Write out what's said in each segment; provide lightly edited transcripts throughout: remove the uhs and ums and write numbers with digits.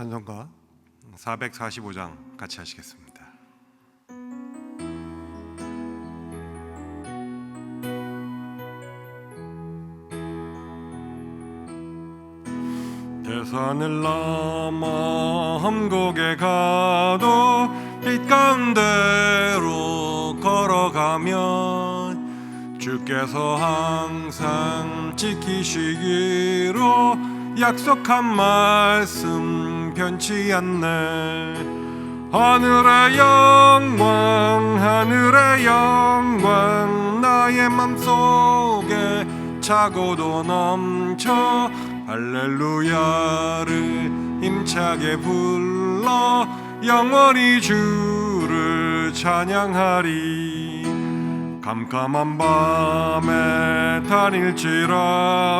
찬송가 445장 같이 하시겠습니다. 대산을 넘어 험곡에 가도 빛 가운데로 걸어가면 주께서 항상 지키시기로 약속한 말씀 변치 않네. 하늘의 영광 하늘의 영광 나의 맘속에 차고도 넘쳐 할렐루야를 힘차게 불러 영원히 주를 찬양하리. 깜깜한 밤에 다닐지라도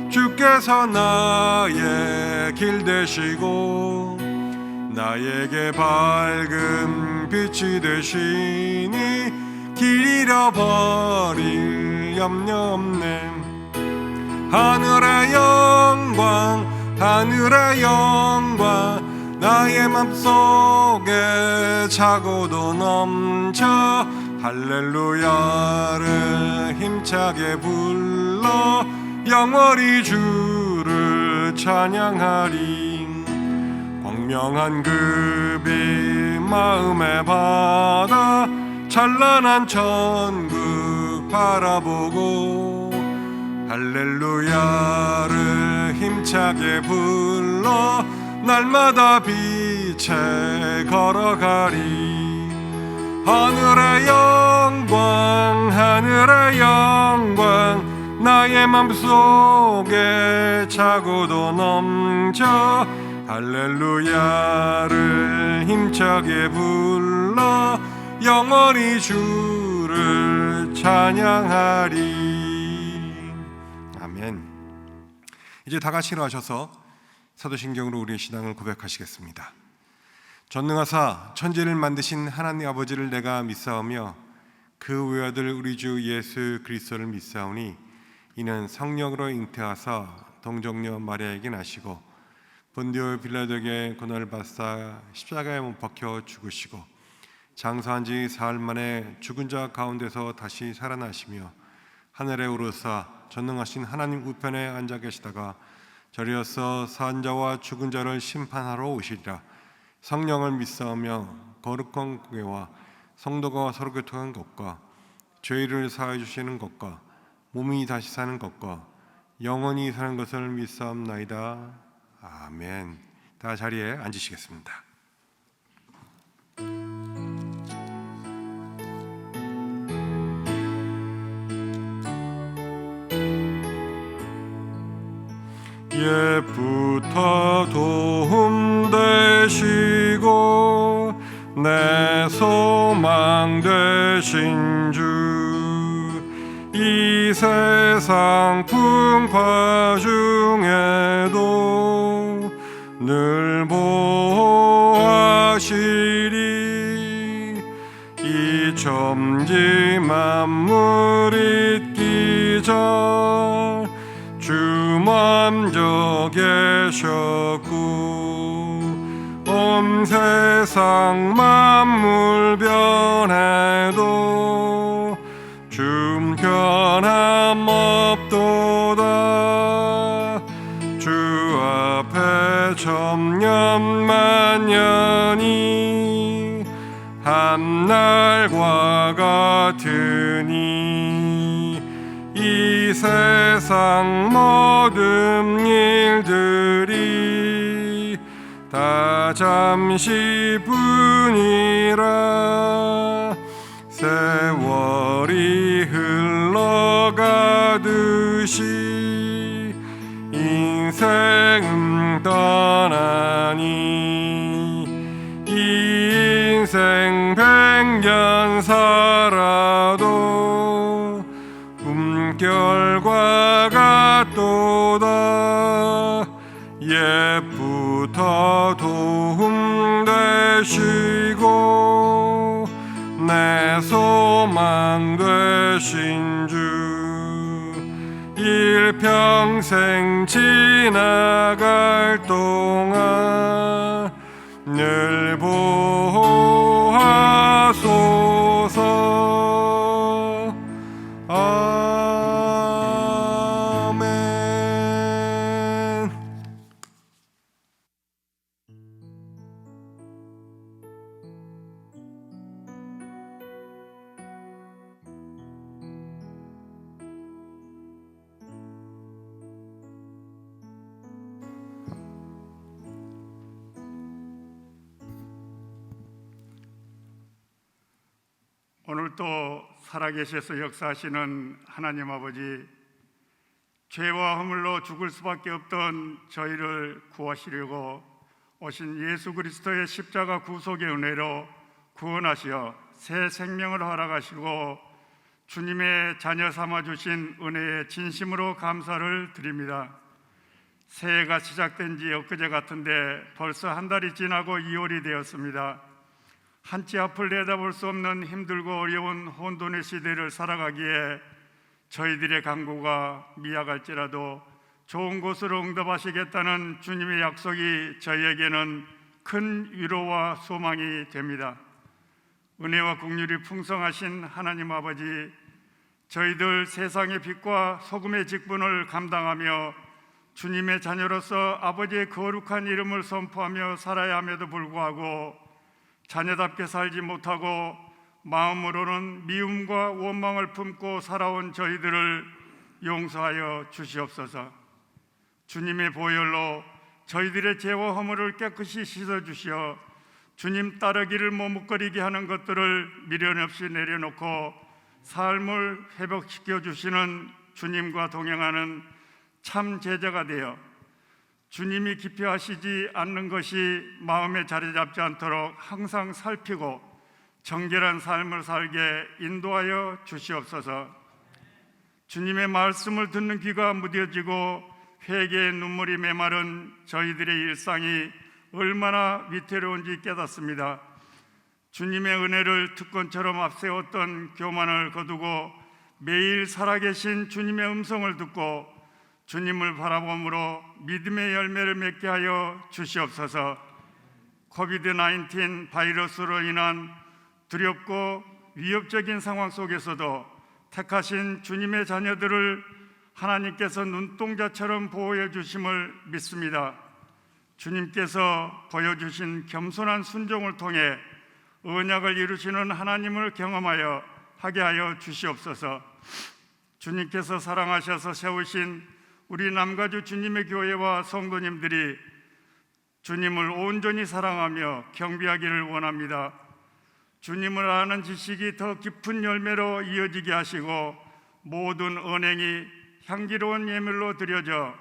주께서 나의 길 되시고 나에게 밝은 빛이 되시니 길 잃어버릴 염려 없네. 하늘의 영광 하늘의 영광 나의 맘속에 차고도 넘쳐 할렐루야를 힘차게 불러 영원히 주를 찬양하리. 광명한 그 빛 마음에 받아 찬란한 천국 바라보고 할렐루야를 힘차게 불러 날마다 빛에 걸어가리. 하늘의 영광 하늘의 영광 나의 맘속에 차고도 넘쳐 할렐루야를 힘차게 불러 영원히 주를 찬양하리. 아멘. 이제 다 같이 일어나셔서 사도신경으로 우리의 신앙을 고백하시겠습니다. 전능하사 천지를 만드신 하나님 아버지를 내가 믿사오며 그 외아들 우리 주 예수 그리스도를 믿사오니 이는 성령으로 잉태하사 동정녀 마리아에게 나시고 본디오 빌라도에게 고난을 받사 십자가에 못 박혀 죽으시고 장사한 지 사흘 만에 죽은 자 가운데서 다시 살아나시며 하늘에 오르사 전능하신 하나님 우편에 앉아 계시다가 저리어서 산 자와 죽은 자를 심판하러 오시리라. 성령을 믿사오며 거룩한 공회와 성도가 서로 교통한 것과 죄를 사하여 주시는 것과 몸이 다시 사는 것과 영원히 사는 것을 믿사옵나이다. 아멘. 다 자리에 앉으시겠습니다. 옛부터 도움 되시고 내 소망 되신 주 이 세상 풍파 중에도 늘 보호하시리. 이 천지 만물 있기 전 주 먼저 계셨고 온 세상 만물 변해도 주 변함없도다. 주 앞에 천년만년이 한날과 같으니 이 세상 모든 일들이 다 잠시뿐이라. 세월이 흘러가듯이 인생은 떠나니 이 인생 100년 살아도 꿈결과 같도다. 옛부터 도움 되시고 내 소망 되신 주 이 길 평생 지나갈 동안 늘 보호하소서. 아멘. 오늘도 살아계셔서 역사하시는 하나님 아버지, 죄와 허물로 죽을 수밖에 없던 저희를 구하시려고 오신 예수 그리스도의 십자가 구속의 은혜로 구원하시어 새 생명을 허락하시고 주님의 자녀 삼아주신 은혜에 진심으로 감사를 드립니다. 새해가 시작된 지 엊그제 같은데 벌써 한 달이 지나고 2월이 되었습니다. 한치 앞을 내다볼 수 없는 힘들고 어려운 혼돈의 시대를 살아가기에 저희들의 간구가 미약할지라도 좋은 곳으로 응답하시겠다는 주님의 약속이 저희에게는 큰 위로와 소망이 됩니다. 은혜와 긍휼이 풍성하신 하나님 아버지, 저희들 세상의 빛과 소금의 직분을 감당하며 주님의 자녀로서 아버지의 거룩한 이름을 선포하며 살아야 함에도 불구하고 자녀답게 살지 못하고 마음으로는 미움과 원망을 품고 살아온 저희들을 용서하여 주시옵소서. 주님의 보혈로 저희들의 죄와 허물을 깨끗이 씻어주시어 주님 따르기를 머뭇거리게 하는 것들을 미련 없이 내려놓고 삶을 회복시켜 주시는 주님과 동행하는 참 제자가 되어 주님이 기피하시지 않는 것이 마음에 자리 잡지 않도록 항상 살피고 정결한 삶을 살게 인도하여 주시옵소서. 주님의 말씀을 듣는 귀가 무뎌지고 회개의 눈물이 메마른 저희들의 일상이 얼마나 위태로운지 깨닫습니다. 주님의 은혜를 특권처럼 앞세웠던 교만을 거두고 매일 살아계신 주님의 음성을 듣고 주님을 바라봄으로 믿음의 열매를 맺게 하여 주시옵소서. 코비드-19 바이러스로 인한 두렵고 위협적인 상황 속에서도 택하신 주님의 자녀들을 하나님께서 눈동자처럼 보호해 주심을 믿습니다. 주님께서 보여주신 겸손한 순종을 통해 언약을 이루시는 하나님을 경험하여 하게 하여 주시옵소서. 주님께서 사랑하셔서 세우신 우리 남가주 주님의 교회와 성도님들이 주님을 온전히 사랑하며 경배하기를 원합니다. 주님을 아는 지식이 더 깊은 열매로 이어지게 하시고 모든 언행이 향기로운 예물로 드려져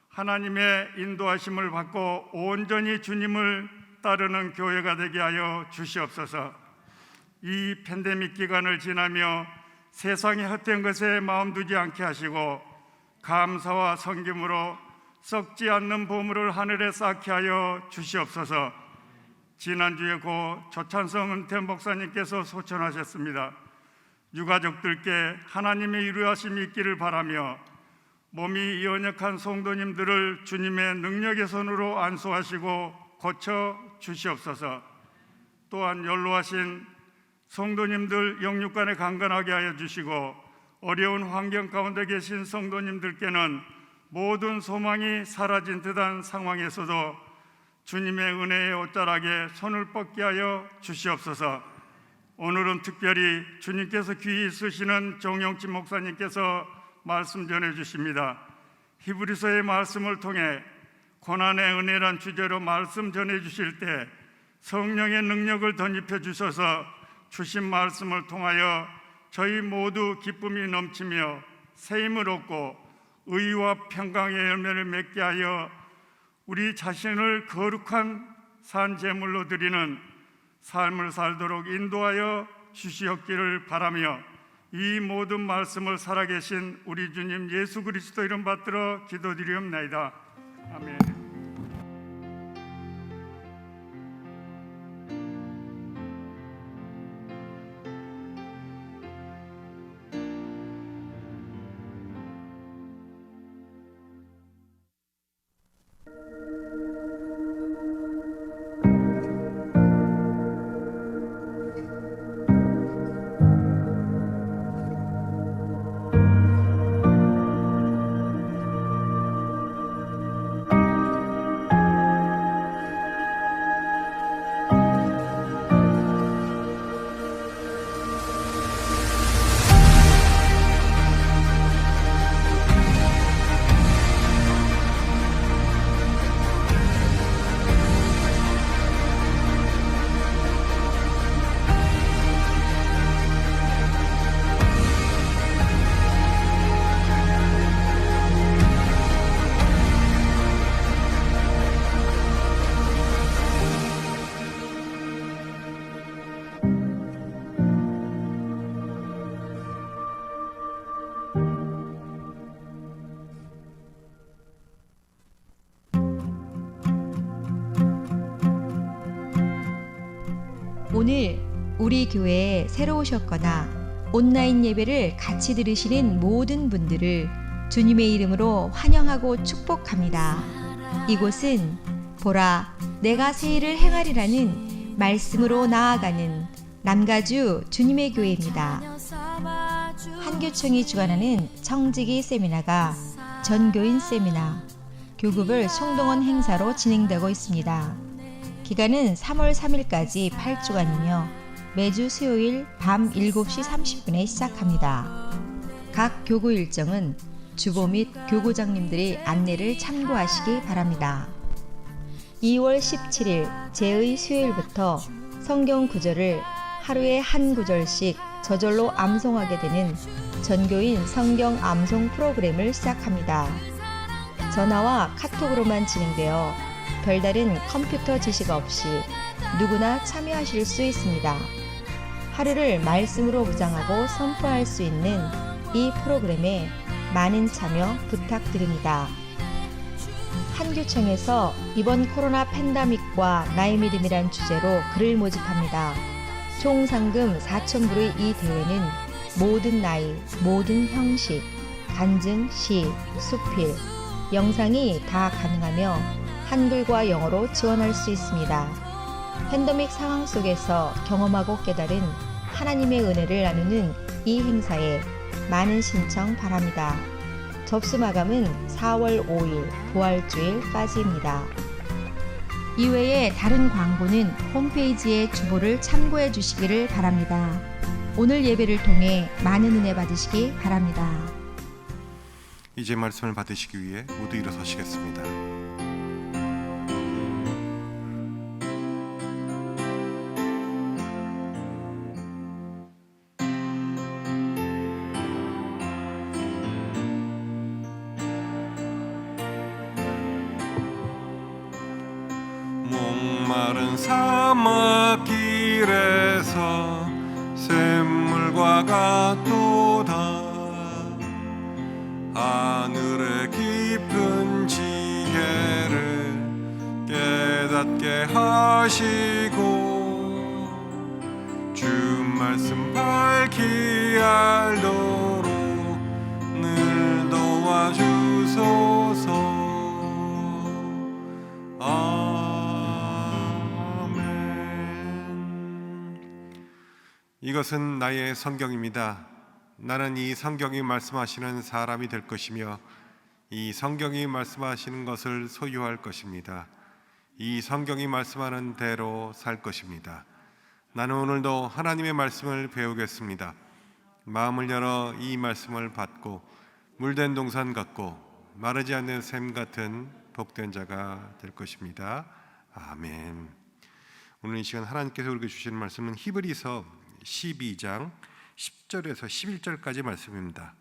하나님의 인도하심을 받고 온전히 주님을 따르는 교회가 되게 하여 주시옵소서. 이 팬데믹 기간을 지나며 세상의 헛된 것에 마음 두지 않게 하시고 감사와 섬김으로 썩지 않는 보물을 하늘에 쌓게 하여 주시옵소서. 지난주에 고 조찬성 은퇴 목사님께서 소천하셨습니다. 유가족들께 하나님의 이루하심이 있기를 바라며 몸이 연약한 성도님들을 주님의 능력의 손으로 안수하시고 고쳐 주시옵소서. 또한 연로하신 성도님들 영육간에 강건하게 하여 주시고 어려운 환경 가운데 계신 성도님들께는 모든 소망이 사라진 듯한 상황에서도 주님의 은혜의 옷자락에 손을 뻗게 하여 주시옵소서. 오늘은 특별히 주님께서 귀히 쓰시는 정영치 목사님께서 말씀 전해주십니다. 히브리서의 말씀을 통해 고난의 은혜란 주제로 말씀 전해주실 때 성령의 능력을 덧입혀 주셔서 주신 말씀을 통하여 저희 모두 기쁨이 넘치며 새 힘을 얻고 의와 평강의 열매를 맺게 하여 우리 자신을 거룩한 산 제물로 드리는 삶을 살도록 인도하여 주시옵기를 바라며 이 모든 말씀을 살아계신 우리 주님 예수 그리스도 이름 받들어 기도드리옵나이다. 아멘. 오늘 우리 교회에 새로 오셨거나 온라인 예배를 같이 들으시는 모든 분들을 주님의 이름으로 환영하고 축복합니다. 이곳은 보라, 내가 새 일을 행하리라는 말씀으로 나아가는 남가주 주님의 교회입니다. 한교총이 주관하는 청지기 세미나가 전교인 세미나, 교급을 총동원 행사로 진행되고 있습니다. 기간은 3월 3일까지 8주간이며 매주 수요일 밤 7시 30분에 시작합니다. 각 교구 일정은 주보 및 교구장님들의 안내를 참고하시기 바랍니다. 2월 17일 제의 수요일부터 성경 구절을 하루에 한 구절씩 저절로 암송하게 되는 전교인 성경 암송 프로그램을 시작합니다. 전화와 카톡으로만 진행되어 별다른 컴퓨터 지식 없이 누구나 참여하실 수 있습니다. 하루를 말씀으로 무장하고 선포할 수 있는 이 프로그램에 많은 참여 부탁드립니다. 한교총에서 이번 코로나 팬데믹과 나의 믿음이란 주제로 글을 모집합니다. 총 상금 4,000불의 이 대회는 모든 나이, 모든 형식, 간증, 시, 수필, 영상이 다 가능하며 한글과 영어로 지원할 수 있습니다. 팬데믹 상황 속에서 경험하고 깨달은 하나님의 은혜를 나누는 이 행사에 많은 신청 바랍니다. 접수 마감은 4월 5일 부활주일까지입니다. 이외에 다른 광고는 홈페이지의 주보를 참고해 주시기를 바랍니다. 오늘 예배를 통해 많은 은혜 받으시기 바랍니다. 이제 말씀을 받으시기 위해 모두 일어서시겠습니다. 목마른 사막길에서 샘물과 같도다. 하늘의 깊은 지혜를 깨닫게 하시고 주 말씀 밝히 알도록 늘 도와주소서. 이것은 나의 성경입니다. 나는 이 성경이 말씀하시는 사람이 될 것이며 이 성경이 말씀하시는 것을 소유할 것입니다. 이 성경이 말씀하는 대로 살 것입니다. 나는 오늘도 하나님의 말씀을 배우겠습니다. 마음을 열어 이 말씀을 받고 물된 동산 같고 마르지 않는 샘 같은 복된 자가 될 것입니다. 아멘. 오늘 이 시간 하나님께서 우리에게 주시는 말씀은 히브리서 12장 10절에서 11절까지 말씀입니다.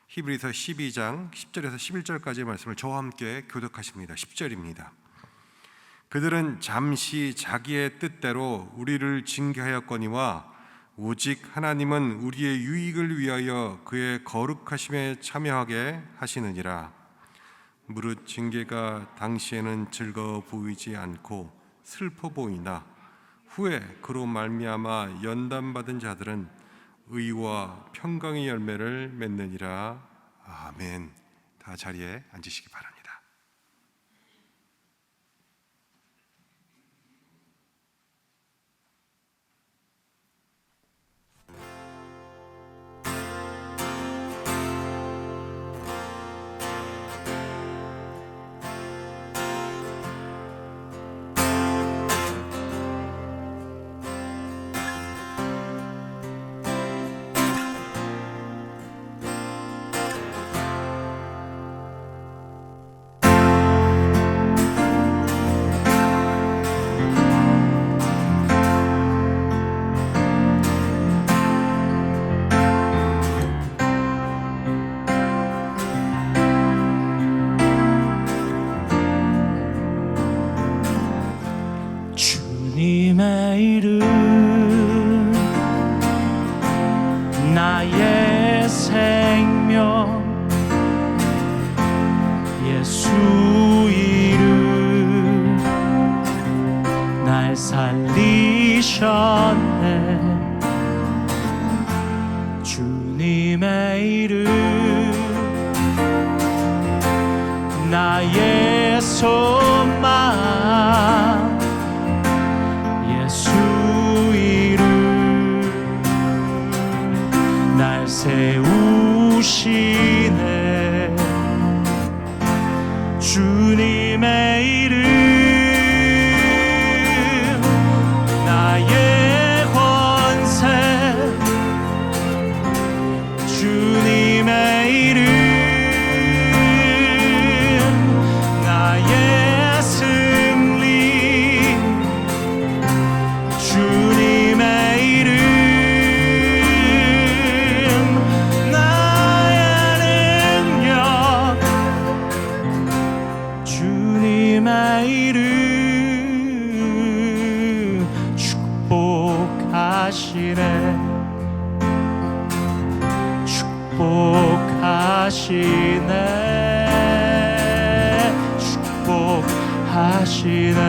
히브리서 12장 10절에서 11절까지의 말씀을 저와 함께 교독하십니다. 10절입니다. 그들은 잠시 자기의 뜻대로 우리를 징계하였거니와 오직 하나님은 우리의 유익을 위하여 그의 거룩하심에 참여하게 하시느니라. 무릇 징계가 당시에는 즐거워 보이지 않고 슬퍼 보이나 후에 그로 말미암아 연단받은 자들은 의와 평강의 열매를 맺느니라. 아멘. 다 자리에 앉으시기 바랍니다. 주님의 이름 나의 생명 예수 이름 날 살리셨네. 주님의 이름 나의 소망, 예수 이름 날 세우시네. 주님의 이름 나의 권세, 주님의 이름 나의 승리, 주님의 이름 나의 능력, 주님의 이름 축복하시네. 축복하시네. 축복하시네.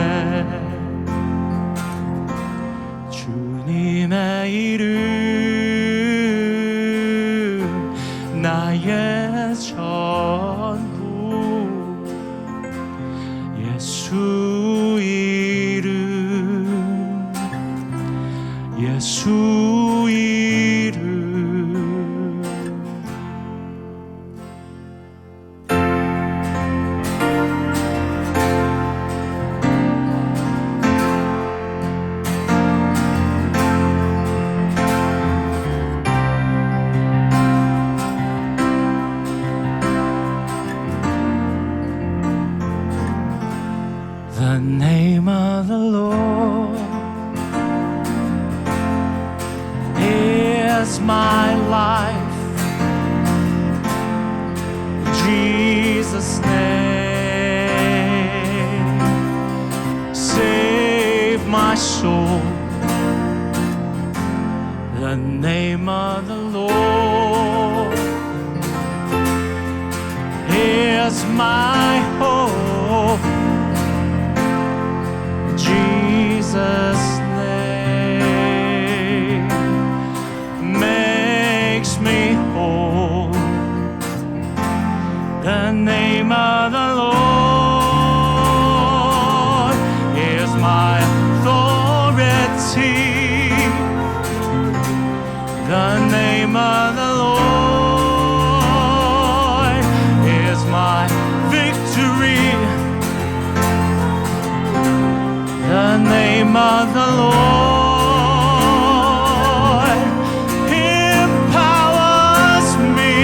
주님의 이름 나의 전부, 예수 이름, 예수 이름. The name of the Lord is my life. Jesus' name save my soul. The name of the Lord is my hope. Jesus' name makes me whole. The name of the Lord is my authority. The name of the Lord is my victory. The name of the Lord empowers me.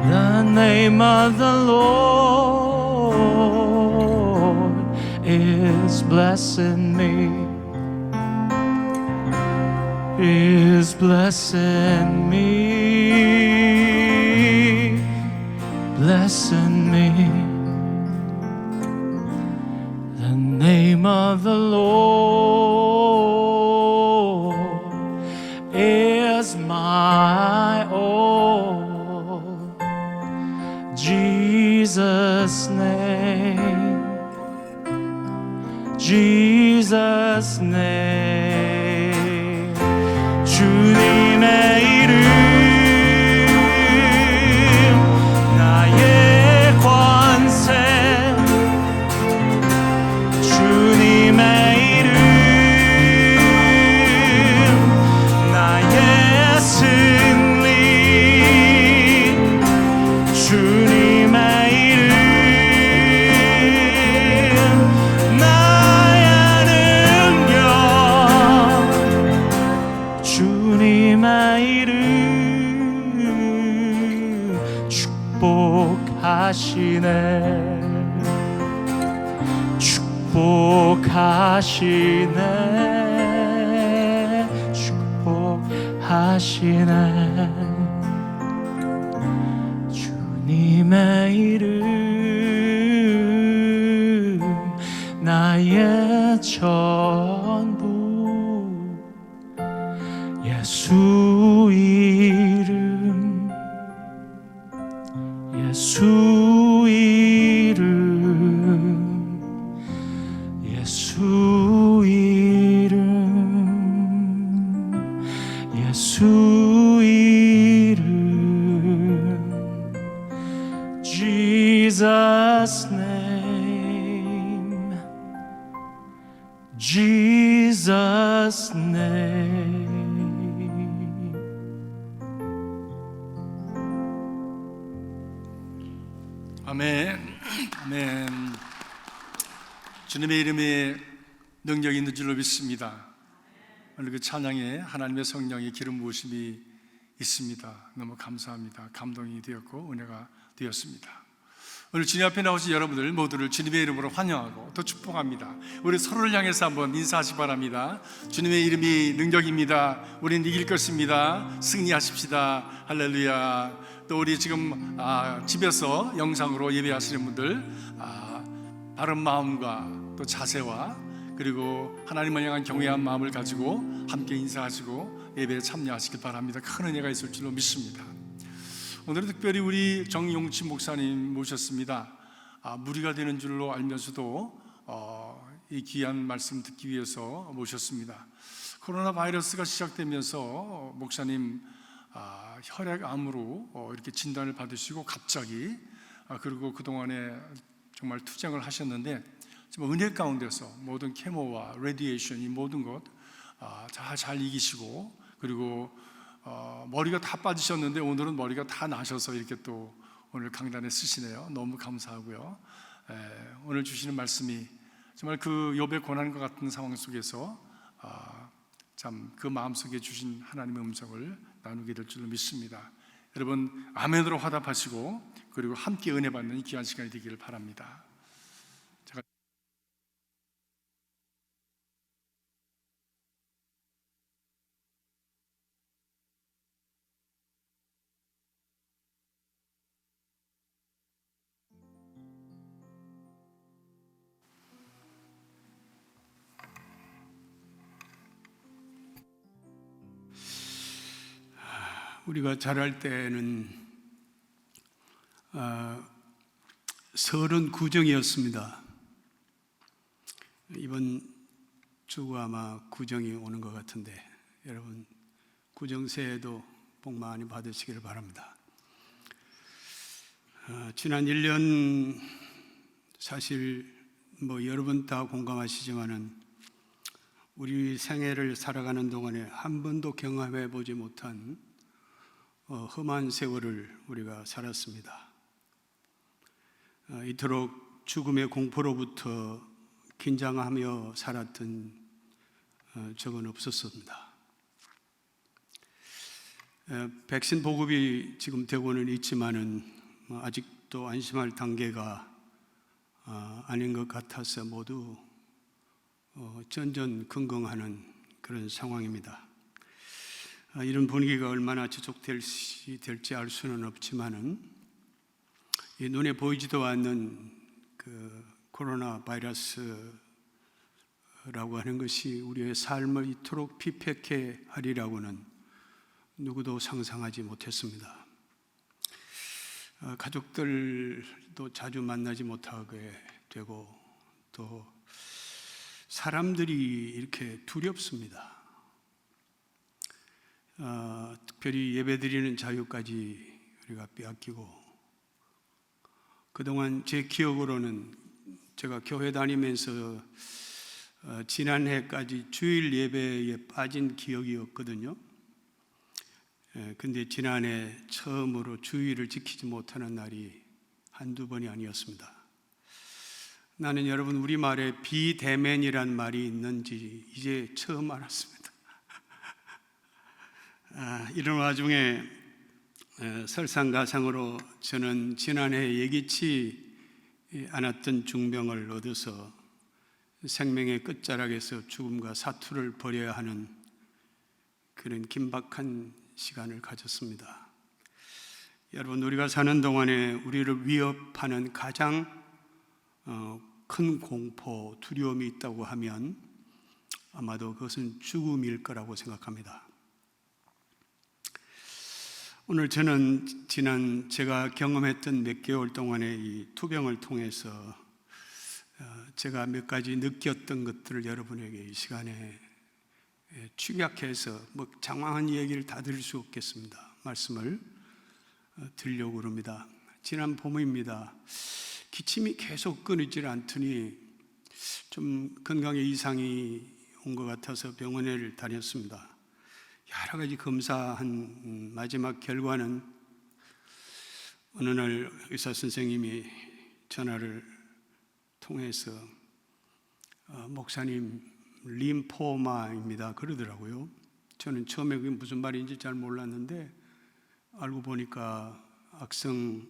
The name of the Lord is blessing me. Is blessing me. Blessing me. The name of the Lord is my all. Jesus' name, Jesus' name. 주님의 이름 나의 권세, 주님의 이름 나의 승리, 주님의 이름 나의 능력, 주님의 이름 축복하시네. 축복하시네. 축복하시네. 주님의 이름 나의 전부, 예수 이름, 예수 이름, 예수 Jesus' name. 아멘. 아멘. 주님의 이름에 능력이 있는 줄로 믿습니다. 오늘 그 찬양에 하나님의 성령의 기름 부으심이 있습니다. 너무 감사합니다. 감동이 되었고 은혜가 되었습니다. 오늘 주님 앞에 나오신 여러분들 모두를 주님의 이름으로 환영하고 또 축복합니다. 우리 서로를 향해서 한번 인사하시기 바랍니다. 주님의 이름이 능력입니다. 우리는 이길 것입니다. 승리하십시다. 할렐루야. 또 우리 지금 집에서 영상으로 예배하시는 분들 바른 마음과 또 자세와 그리고 하나님을 향한 경외한 마음을 가지고 함께 인사하시고 예배에 참여하시길 바랍니다. 큰 은혜가 있을 줄로 믿습니다. 오늘은 특별히 우리 정용치 목사님 모셨습니다. 무리가 되는 줄로 알면서도 이 귀한 말씀 듣기 위해서 모셨습니다. 코로나 바이러스가 시작되면서 목사님 혈액암으로 이렇게 진단을 받으시고 갑자기 그리고 그동안에 정말 투쟁을 하셨는데 지금 은혜 가운데서 모든 케모와 레디에이션 이 모든 것 잘 이기시고 그리고 머리가 다 빠지셨는데 오늘은 머리가 다 나셔서 이렇게 또 오늘 강단에 쓰시네요. 너무 감사하고요. 오늘 주시는 말씀이 정말 그 욥의 고난과 같은 상황 속에서 참 그 마음속에 주신 하나님의 음성을 나누게 될 줄로 믿습니다. 여러분 아멘으로 화답하시고 그리고 함께 은혜 받는 이 귀한 시간이 되기를 바랍니다. 우리가 자랄 때는 설은 구정이었습니다. 이번 주가 아마 구정이 오는 것 같은데 여러분 구정새에도 복 많이 받으시기를 바랍니다. 지난 1년 사실 여러분 다 공감하시지만은 우리 생애를 살아가는 동안에 한 번도 경험해 보지 못한 험한 세월을 우리가 살았습니다. 이토록 죽음의 공포로부터 긴장하며 살았던 적은 없었습니다. 백신 보급이 지금 되고는 있지만은 아직도 안심할 단계가 아닌 것 같아서 모두 전전긍긍하는 그런 상황입니다. 이런 분위기가 얼마나 지속될지 알 수는 없지만은 눈에 보이지도 않는 그 코로나 바이러스라고 하는 것이 우리의 삶을 이토록 피폐케 하리라고는 누구도 상상하지 못했습니다. 가족들도 자주 만나지 못하게 되고 또 사람들이 이렇게 두렵습니다. 특별히 예배드리는 자유까지 우리가 빼앗기고 그동안 제 기억으로는 제가 교회 다니면서 지난해까지 주일 예배에 빠진 기억이 없거든요. 근데 지난해 처음으로 주일을 지키지 못하는 날이 한두 번이 아니었습니다. 나는 여러분 우리말에 비대면이란 말이 있는지 이제 처음 알았습니다. 이런 와중에 설상가상으로 저는 지난해 예기치 않았던 중병을 얻어서 생명의 끝자락에서 죽음과 사투를 벌여야 하는 그런 긴박한 시간을 가졌습니다. 여러분 우리가 사는 동안에 우리를 위협하는 가장 큰 공포, 두려움이 있다고 하면 아마도 그것은 죽음일 거라고 생각합니다. 오늘 저는 지난 제가 경험했던 몇 개월 동안의 이 투병을 통해서 제가 몇 가지 느꼈던 것들을 여러분에게 이 시간에 축약해서 장황한 얘기를 다 드릴 수 없겠습니다. 말씀을 드리려고 합니다. 지난 봄입니다. 기침이 계속 끊이질 않더니 좀 건강에 이상이 온 것 같아서 병원에 다녔습니다. 여러 가지 검사한 마지막 결과는 어느 날 의사 선생님이 전화를 통해서 목사님 림포마입니다 그러더라고요. 저는 처음에 그게 무슨 말인지 잘 몰랐는데 알고 보니까 악성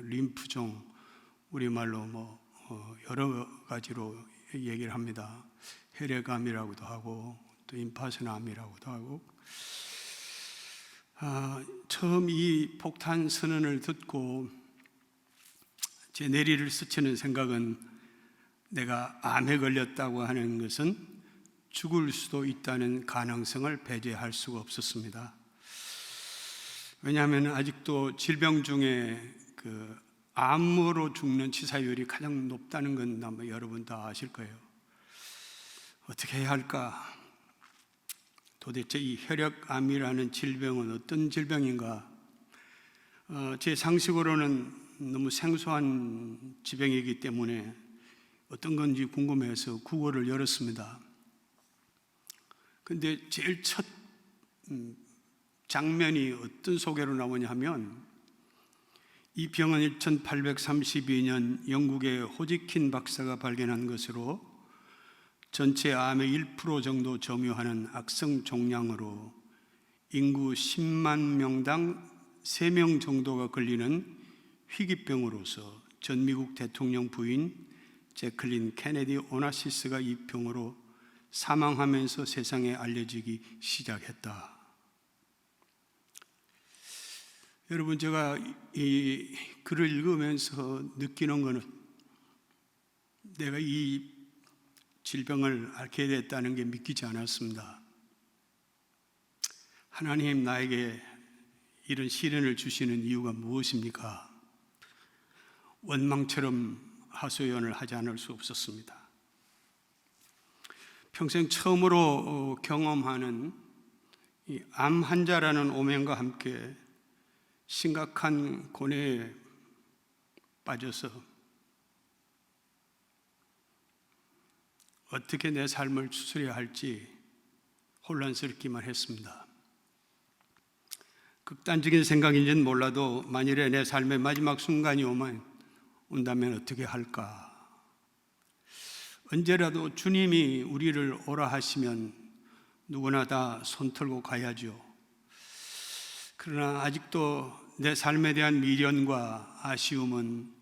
림프종, 우리말로 여러 가지로 얘기를 합니다. 혈액암이라고도 하고 또 임파선암이라고도 하고. 처음 이 폭탄 선언을 듣고 제 내리를 스치는 생각은 내가 암에 걸렸다고 하는 것은 죽을 수도 있다는 가능성을 배제할 수가 없었습니다. 왜냐하면 아직도 질병 중에 그 암으로 죽는 치사율이 가장 높다는 건 아마 여러분 다 아실 거예요. 어떻게 해야 할까? 도대체 이 혈액암이라는 질병은 어떤 질병인가? 제 상식으로는 너무 생소한 질병이기 때문에 어떤 건지 궁금해서 구글을 열었습니다. 근데 제일 첫 장면이 어떤 소개로 나오냐 하면 이 병은 1832년 영국의 호지킨 박사가 발견한 것으로 전체 암의 1% 정도 점유하는 악성 종양으로 인구 10만 명당 3명 정도가 걸리는 희귀병으로서 전 미국 대통령 부인 제클린 케네디 오나시스가 이 병으로 사망하면서 세상에 알려지기 시작했다. 여러분, 제가 이 글을 읽으면서 느끼는 것은 내가 이 질병을 앓게 됐다는 게 믿기지 않았습니다. 하나님 나에게 이런 시련을 주시는 이유가 무엇입니까? 원망처럼 하소연을 하지 않을 수 없었습니다. 평생 처음으로 경험하는 이 암 환자라는 오명과 함께 심각한 고뇌에 빠져서 어떻게 내 삶을 추스려야 할지 혼란스럽기만 했습니다. 극단적인 생각인지는 몰라도 만일에 내 삶의 마지막 순간이 온다면 어떻게 할까? 언제라도 주님이 우리를 오라 하시면 누구나 다 손털고 가야죠. 그러나 아직도 내 삶에 대한 미련과 아쉬움은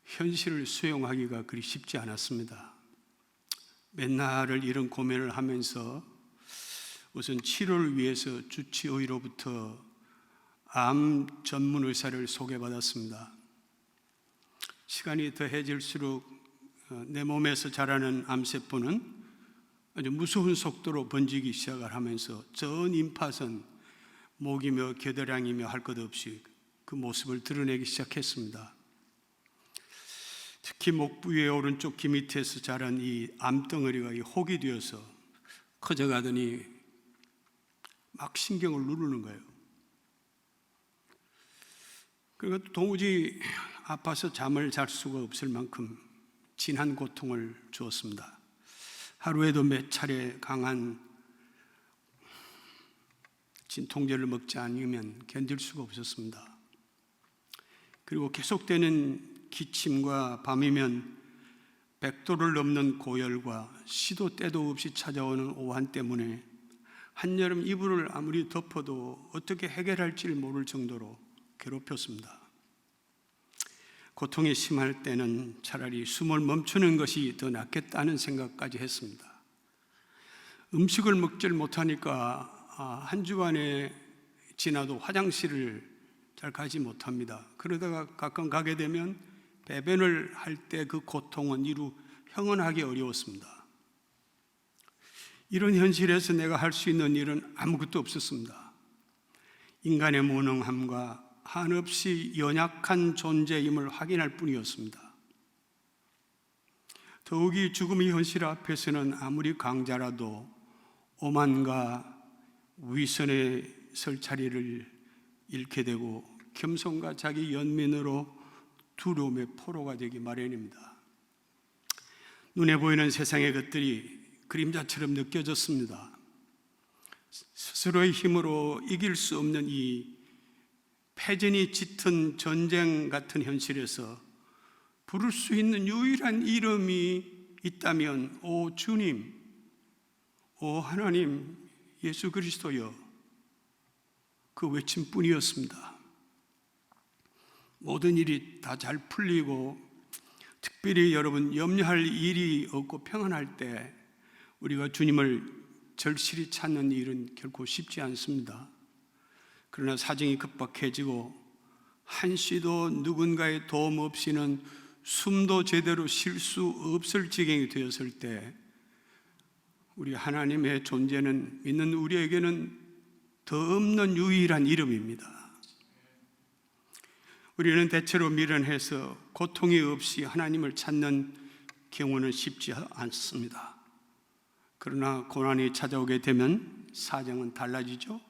현실을 수용하기가 그리 쉽지 않았습니다. 맨날을 이런 고민을 하면서 우선 치료를 위해서 주치의로부터 암 전문 의사를 소개받았습니다. 시간이 더해질수록 내 몸에서 자라는 암세포는 아주 무서운 속도로 번지기 시작을 하면서 전 임파선, 목이며 겨드랑이며 할 것 없이 그 모습을 드러내기 시작했습니다. 특히 목 부위의 오른쪽 귀 밑에서 자란 이 암덩어리가 이 혹이 되어서 커져가더니 막 신경을 누르는 거예요. 그러니까 도무지 아파서 잠을 잘 수가 없을 만큼 진한 고통을 주었습니다. 하루에도 몇 차례 강한 진통제를 먹지 않으면 견딜 수가 없었습니다. 그리고 계속되는 기침과 밤이면 100도를 넘는 고열과 시도 때도 없이 찾아오는 오한 때문에 한여름 이불을 아무리 덮어도 어떻게 해결할지를 모를 정도로 괴롭혔습니다. 고통이 심할 때는 차라리 숨을 멈추는 것이 더 낫겠다는 생각까지 했습니다. 음식을 먹질 못하니까 한 주간에 지나도 화장실을 잘 가지 못합니다. 그러다가 가끔 가게 되면 배변을 할 때 그 고통은 이루 형언하기 어려웠습니다. 이런 현실에서 내가 할 수 있는 일은 아무것도 없었습니다. 인간의 무능함과 한없이 연약한 존재임을 확인할 뿐이었습니다. 더욱이 죽음의 현실 앞에서는 아무리 강자라도 오만과 위선의 설 자리를 잃게 되고 겸손과 자기 연민으로 두려움의 포로가 되기 마련입니다. 눈에 보이는 세상의 것들이 그림자처럼 느껴졌습니다. 스스로의 힘으로 이길 수 없는 이 패전이 짙은 전쟁 같은 현실에서 부를 수 있는 유일한 이름이 있다면 오 주님, 오 하나님, 예수 그리스도여, 그 외침뿐이었습니다. 모든 일이 다 잘 풀리고 특별히 여러분 염려할 일이 없고 평안할 때 우리가 주님을 절실히 찾는 일은 결코 쉽지 않습니다. 그러나 사정이 급박해지고 한시도 누군가의 도움 없이는 숨도 제대로 쉴 수 없을 지경이 되었을 때 우리 하나님의 존재는 믿는 우리에게는 더 없는 유일한 이름입니다. 우리는 대체로 미련해서 고통이 없이 하나님을 찾는 경우는 쉽지 않습니다. 그러나 고난이 찾아오게 되면 사정은 달라지죠.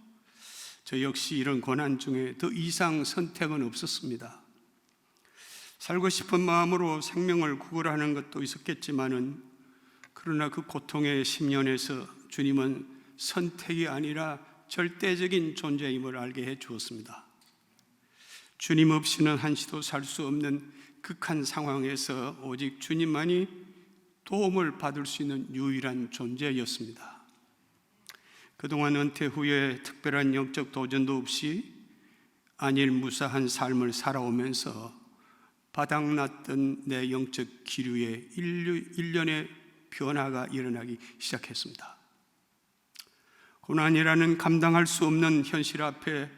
저 역시 이런 고난 중에 더 이상 선택은 없었습니다. 살고 싶은 마음으로 생명을 구걸하는 것도 있었겠지만은 그러나 그 고통의 10년에서 주님은 선택이 아니라 절대적인 존재임을 알게 해 주었습니다. 주님 없이는 한시도 살 수 없는 극한 상황에서 오직 주님만이 도움을 받을 수 있는 유일한 존재였습니다. 그동안 은퇴 후에 특별한 영적 도전도 없이 안일무사한 삶을 살아오면서 바닥났던 내 영적 기류에 일련의 변화가 일어나기 시작했습니다. 고난이라는 감당할 수 없는 현실 앞에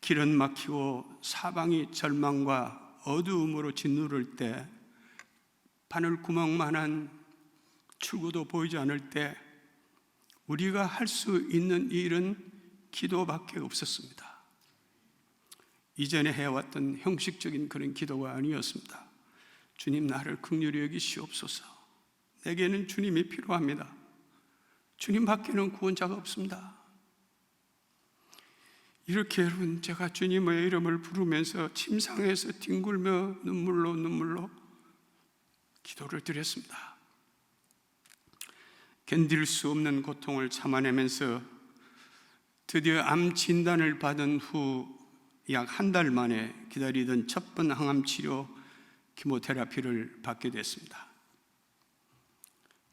길은 막히고 사방이 절망과 어두움으로 짓누를 때, 바늘구멍만한 출구도 보이지 않을 때 우리가 할 수 있는 일은 기도밖에 없었습니다. 이전에 해왔던 형식적인 그런 기도가 아니었습니다. 주님, 나를 긍휼히 여기시옵소서. 내게는 주님이 필요합니다. 주님 밖에는 구원자가 없습니다. 이렇게 여러분, 제가 주님의 이름을 부르면서 침상에서 뒹굴며 눈물로 기도를 드렸습니다. 견딜 수 없는 고통을 참아내면서 드디어 암 진단을 받은 후 약 한 달 만에 기다리던 첫 번 항암 치료 키모테라피를 받게 됐습니다.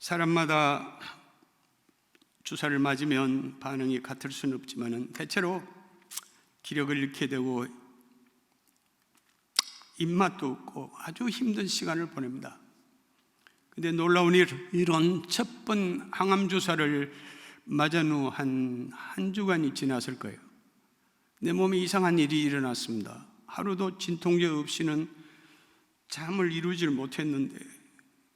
사람마다 주사를 맞으면 반응이 같을 수는 없지만 대체로 기력을 잃게 되고 입맛도 없고 아주 힘든 시간을 보냅니다. 근데 놀라운 이런 첫 번 항암 주사를 맞은 후 한 주간이 지났을 거예요. 내 몸에 이상한 일이 일어났습니다. 하루도 진통제 없이는 잠을 이루질 못했는데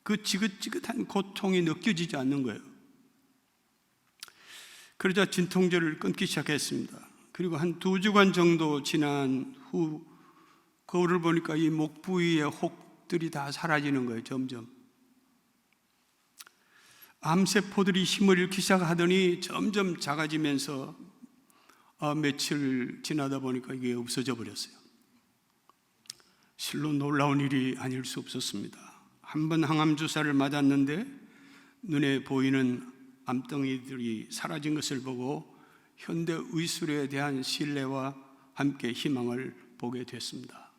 그 지긋지긋한 고통이 느껴지지 않는 거예요. 그러자 진통제를 끊기 시작했습니다. 그리고 한 2주간 정도 지난 후 거울을 보니까 이 목 부위의 혹들이 다 사라지는 거예요. 점점 암세포들이 힘을 잃기 시작하더니 점점 작아지면서 며칠 지나다 보니까 이게 없어져 버렸어요. 실로 놀라운 일이 아닐 수 없었습니다. 한 번 항암 주사를 맞았는데 눈에 보이는 암덩이들이 사라진 것을 보고 현대 의술에 대한 신뢰와 함께 희망을 보게 됐습니다.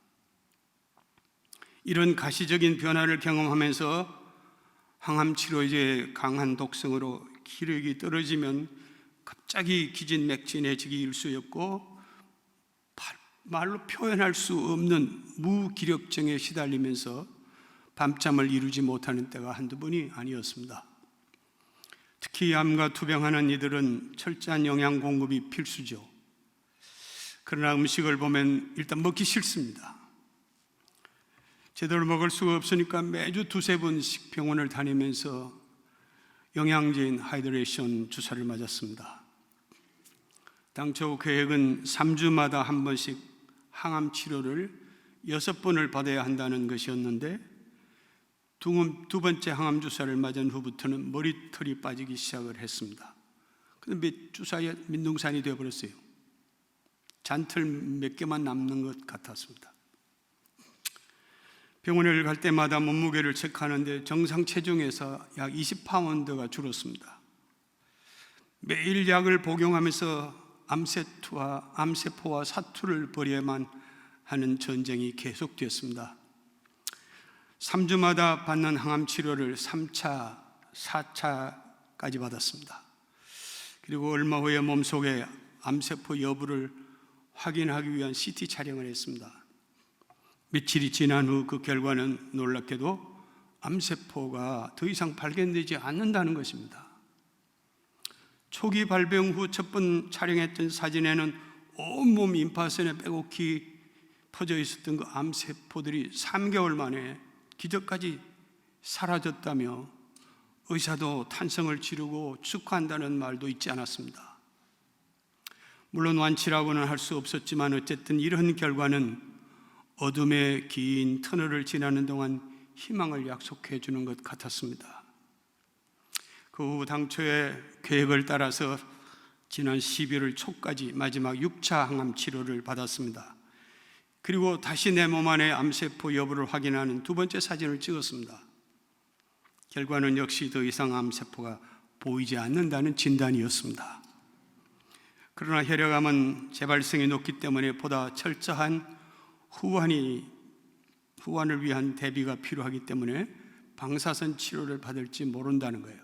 이런 가시적인 변화를 경험하면서 항암 치료제의 강한 독성으로 기력이 떨어지면 갑자기 기진맥진해지기 일쑤였고 말로 표현할 수 없는 무기력증에 시달리면서 밤잠을 이루지 못하는 때가 한두 번이 아니었습니다. 특히 암과 투병하는 이들은 철저한 영양 공급이 필수죠. 그러나 음식을 보면 일단 먹기 싫습니다. 제대로 먹을 수가 없으니까 매주 2-3번씩 병원을 다니면서 영양제인 하이드레이션 주사를 맞았습니다. 당초 계획은 3주마다 한 번씩 항암 치료를 6번을 받아야 한다는 것이었는데 두 번째 항암 주사를 맞은 후부터는 머리털이 빠지기 시작을 했습니다. 근데 몇 주사에 민둥산이 되어버렸어요. 잔털 몇 개만 남는 것 같았습니다. 병원을 갈 때마다 몸무게를 체크하는데 정상 체중에서 약 20파운드가 줄었습니다. 매일 약을 복용하면서 암세포와 사투를 벌여야만 하는 전쟁이 계속되었습니다. 3주마다 받는 항암 치료를 3차, 4차까지 받았습니다. 그리고 얼마 후에 몸속의 암세포 여부를 확인하기 위한 CT 촬영을 했습니다. 며칠이 지난 후 그 결과는 놀랍게도 암세포가 더 이상 발견되지 않는다는 것입니다. 초기 발병 후 첫 번 촬영했던 사진에는 온몸 임파선에 빼곡히 퍼져 있었던 그 암세포들이 3개월 만에 기적까지 사라졌다며 의사도 탄성을 지르고 축하한다는 말도 잊지 않았습니다. 물론 완치라고는 할 수 없었지만 어쨌든 이런 결과는 어둠의 긴 터널을 지나는 동안 희망을 약속해 주는 것 같았습니다. 그 후 당초의 계획을 따라서 지난 11월 초까지 마지막 6차 항암 치료를 받았습니다. 그리고 다시 내 몸 안의 암세포 여부를 확인하는 두 번째 사진을 찍었습니다. 결과는 역시 더 이상 암세포가 보이지 않는다는 진단이었습니다. 그러나 혈액암은 재발성이 높기 때문에 보다 철저한 후환을 위한 대비가 필요하기 때문에 방사선 치료를 받을지 모른다는 거예요.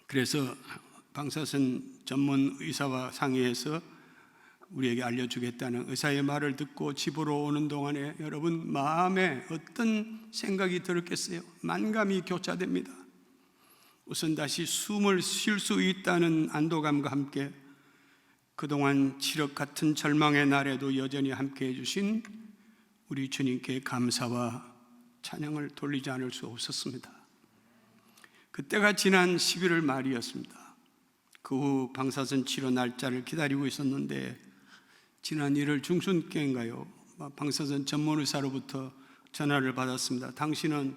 그래서 방사선 전문 의사와 상의해서 우리에게 알려주겠다는 의사의 말을 듣고 집으로 오는 동안에 여러분 마음에 어떤 생각이 들었겠어요? 만감이 교차됩니다. 우선 다시 숨을 쉴 수 있다는 안도감과 함께 그동안 칠흑 같은 절망의 날에도 여전히 함께해 주신 우리 주님께 감사와 찬양을 돌리지 않을 수 없었습니다. 그때가 지난 11월 말이었습니다. 그 후 방사선 치료 날짜를 기다리고 있었는데 지난 1월 중순께인가요? 방사선 전문 의사로부터 전화를 받았습니다. 당신은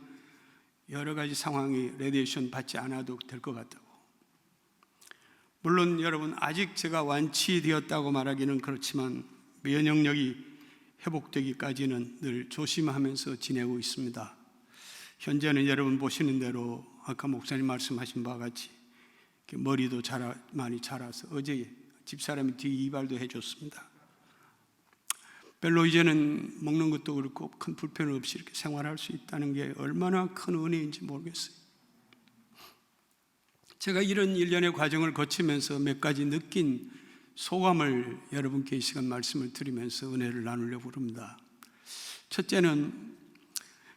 여러 가지 상황이 레디에이션 받지 않아도 될 것 같다고. 물론 여러분 아직 제가 완치되었다고 말하기는 그렇지만 면역력이 회복되기까지는 늘 조심하면서 지내고 있습니다. 현재는 여러분 보시는 대로 아까 목사님 말씀하신 바와 같이 머리도 많이 자라서 어제 집사람이 뒤 이발도 해줬습니다. 별로 이제는 먹는 것도 그렇고 큰 불편 없이 이렇게 생활할 수 있다는 게 얼마나 큰 은혜인지 모르겠어요. 제가 이런 일련의 과정을 거치면서 몇 가지 느낀 소감을 여러분께 이 시간 말씀을 드리면서 은혜를 나누려고 합니다. 첫째는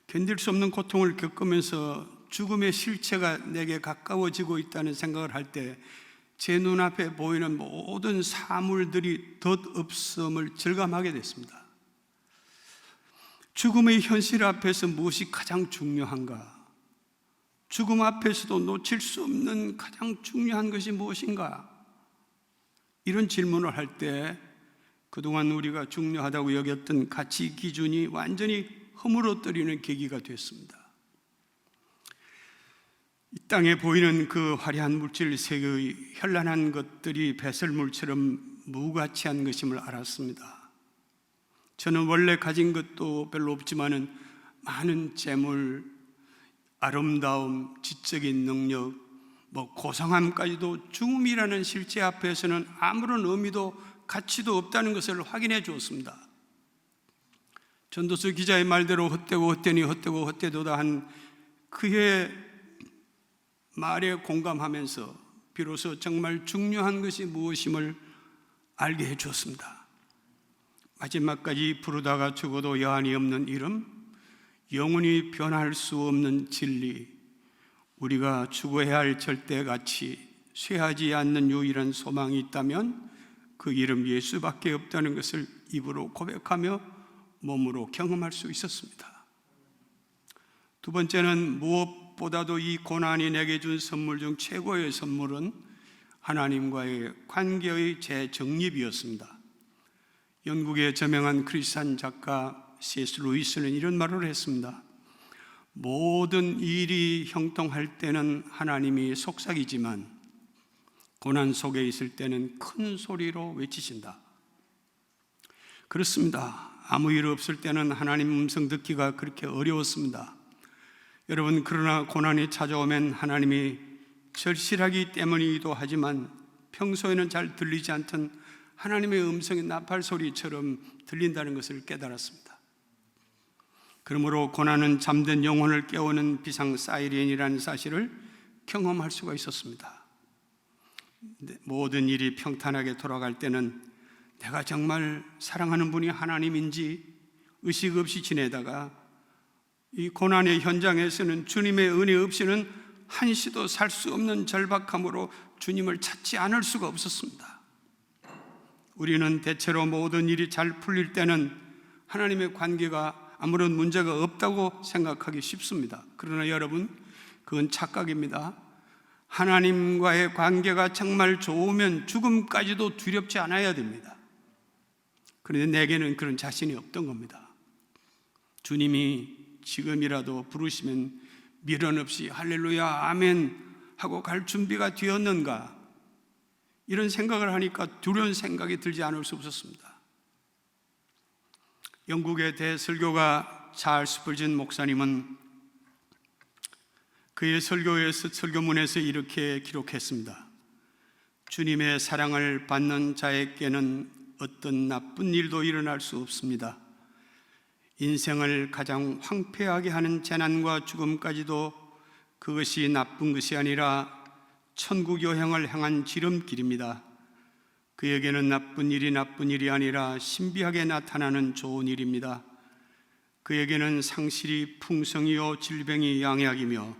견딜 수 없는 고통을 겪으면서 죽음의 실체가 내게 가까워지고 있다는 생각을 할 때 제 눈앞에 보이는 모든 사물들이 덧없음을 절감하게 됐습니다. 죽음의 현실 앞에서 무엇이 가장 중요한가? 죽음 앞에서도 놓칠 수 없는 가장 중요한 것이 무엇인가? 이런 질문을 할 때 그동안 우리가 중요하다고 여겼던 가치 기준이 완전히 허물어뜨리는 계기가 됐습니다. 이 땅에 보이는 그 화려한 물질 세계의 현란한 것들이 배설물처럼 무가치한 것임을 알았습니다. 저는 원래 가진 것도 별로 없지만은 많은 재물, 아름다움, 지적인 능력, 고상함까지도 죽음이라는 실체 앞에서는 아무런 의미도 가치도 없다는 것을 확인해 주었습니다. 전도서 기자의 말대로 헛되고 헛되니 헛되고 헛되도다 한 그의 말에 공감하면서 비로소 정말 중요한 것이 무엇임을 알게 해 주었습니다. 마지막까지 부르다가 죽어도 여한이 없는 이름, 영원히 변할 수 없는 진리, 우리가 죽어야 할 절대가치, 쇠하지 않는 유일한 소망이 있다면 그 이름 예수밖에 없다는 것을 입으로 고백하며 몸으로 경험할 수 있었습니다. 두 번째는 무엇보다도 이 고난이 내게 준 선물 중 최고의 선물은 하나님과의 관계의 재정립이었습니다. 영국의 저명한 크리스찬 작가 C.S. 루이스는 이런 말을 했습니다. 모든 일이 형통할 때는 하나님이 속삭이지만 고난 속에 있을 때는 큰 소리로 외치신다. 그렇습니다. 아무 일 없을 때는 하나님 음성 듣기가 그렇게 어려웠습니다. 여러분, 그러나 고난이 찾아오면 하나님이 절실하기 때문이기도 하지만 평소에는 잘 들리지 않던 하나님의 음성이 나팔 소리처럼 들린다는 것을 깨달았습니다. 그러므로 고난은 잠든 영혼을 깨우는 비상 사이렌이라는 사실을 경험할 수가 있었습니다. 모든 일이 평탄하게 돌아갈 때는 내가 정말 사랑하는 분이 하나님인지 의식 없이 지내다가 이 고난의 현장에서는 주님의 은혜 없이는 한시도 살 수 없는 절박함으로 주님을 찾지 않을 수가 없었습니다. 우리는 대체로 모든 일이 잘 풀릴 때는 하나님의 관계가 아무런 문제가 없다고 생각하기 쉽습니다. 그러나 여러분, 그건 착각입니다. 하나님과의 관계가 정말 좋으면 죽음까지도 두렵지 않아야 됩니다. 그런데 내게는 그런 자신이 없던 겁니다. 주님이 지금이라도 부르시면 미련 없이 할렐루야 아멘 하고 갈 준비가 되었는가, 이런 생각을 하니까 두려운 생각이 들지 않을 수 없었습니다. 영국의 대설교가 찰스 스펄전 목사님은 그의 설교문에서 이렇게 기록했습니다. 주님의 사랑을 받는 자에게는 어떤 나쁜 일도 일어날 수 없습니다. 인생을 가장 황폐하게 하는 재난과 죽음까지도 그것이 나쁜 것이 아니라 천국 여행을 향한 지름길입니다. 그에게는 나쁜 일이 아니라 신비하게 나타나는 좋은 일입니다. 그에게는 상실이 풍성이요 질병이 양약이며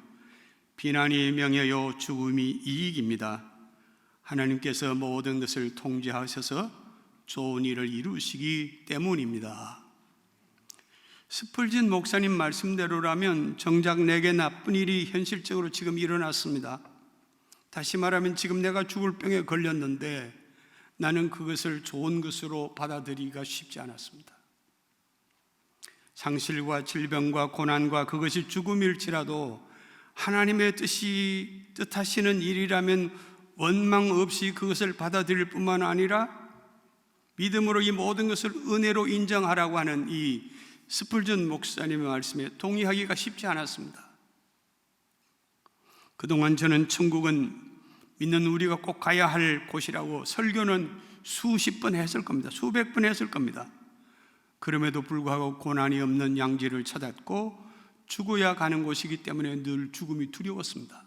비난이 명예요 죽음이 이익입니다. 하나님께서 모든 것을 통제하셔서 좋은 일을 이루시기 때문입니다. 스펄전 목사님 말씀대로라면 정작 내게 나쁜 일이 현실적으로 지금 일어났습니다. 다시 말하면 지금 내가 죽을 병에 걸렸는데 나는 그것을 좋은 것으로 받아들이기가 쉽지 않았습니다. 상실과 질병과 고난과 그것이 죽음일지라도 하나님의 뜻하시는 일이라면 원망 없이 그것을 받아들일 뿐만 아니라 믿음으로 이 모든 것을 은혜로 인정하라고 하는 이 스펄전 목사님의 말씀에 동의하기가 쉽지 않았습니다. 그동안 저는 천국은 믿는 우리가 꼭 가야 할 곳이라고 설교는 수십 번 했을 겁니다. 수백 번 했을 겁니다. 그럼에도 불구하고 고난이 없는 양지를 찾았고 죽어야 가는 곳이기 때문에 늘 죽음이 두려웠습니다.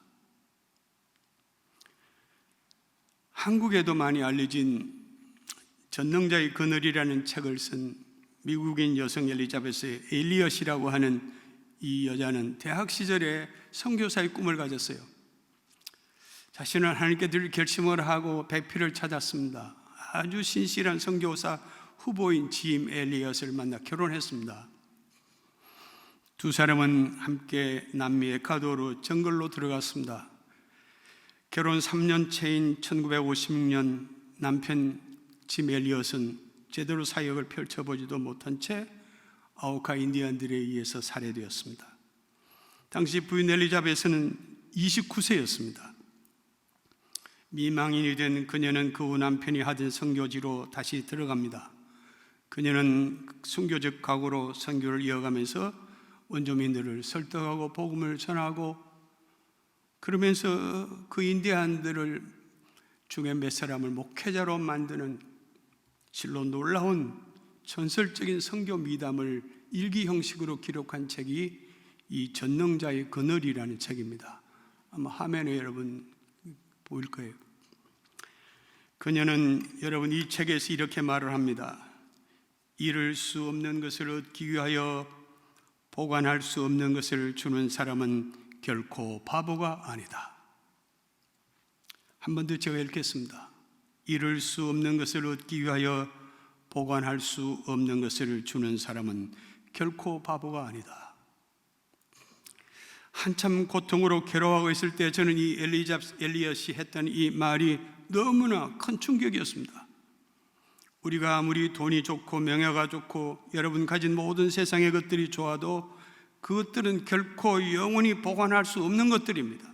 한국에도 많이 알려진 전능자의 그늘이라는 책을 쓴 미국인 여성 엘리자베스 엘리엇이라고 하는 이 여자는 대학 시절에 선교사의 꿈을 가졌어요. 자신은 하나님께 늘 결심을 하고 배필을 찾았습니다. 아주 신실한 선교사 후보인 짐 엘리엇을 만나 결혼했습니다. 두 사람은 함께 남미 에콰도르 정글로 들어갔습니다. 결혼 3년 차인 1956년 남편 짐 엘리엇은 제대로 사역을 펼쳐보지도 못한 채 아우카 인디언들에 의해서 살해되었습니다. 당시 부인 엘리자베스는 29세였습니다. 미망인이 된 그녀는 그 후 남편이 하던 선교지로 다시 들어갑니다. 그녀는 순교적 각오로 선교를 이어가면서 원주민들을 설득하고 복음을 전하고, 그러면서 그 인디안들을 중에 몇 사람을 목회자로 만드는 실로 놀라운 전설적인 선교 미담을 일기 형식으로 기록한 책이 이 전능자의 그늘이라는 책입니다. 아마 화면에 여러분 보일 거예요. 그녀는 여러분 이 책에서 이렇게 말을 합니다. 잃을 수 없는 것을 얻기 위하여 보관할 수 없는 것을 주는 사람은 결코 바보가 아니다. 한 번 더 제가 읽겠습니다. 잃을 수 없는 것을 얻기 위하여 보관할 수 없는 것을 주는 사람은 결코 바보가 아니다. 한참 고통으로 괴로워하고 있을 때 저는 이 엘리엇이 했던 이 말이 너무나 큰 충격이었습니다. 우리가 아무리 돈이 좋고 명예가 좋고 여러분 가진 모든 세상의 것들이 좋아도 그것들은 결코 영원히 보관할 수 없는 것들입니다.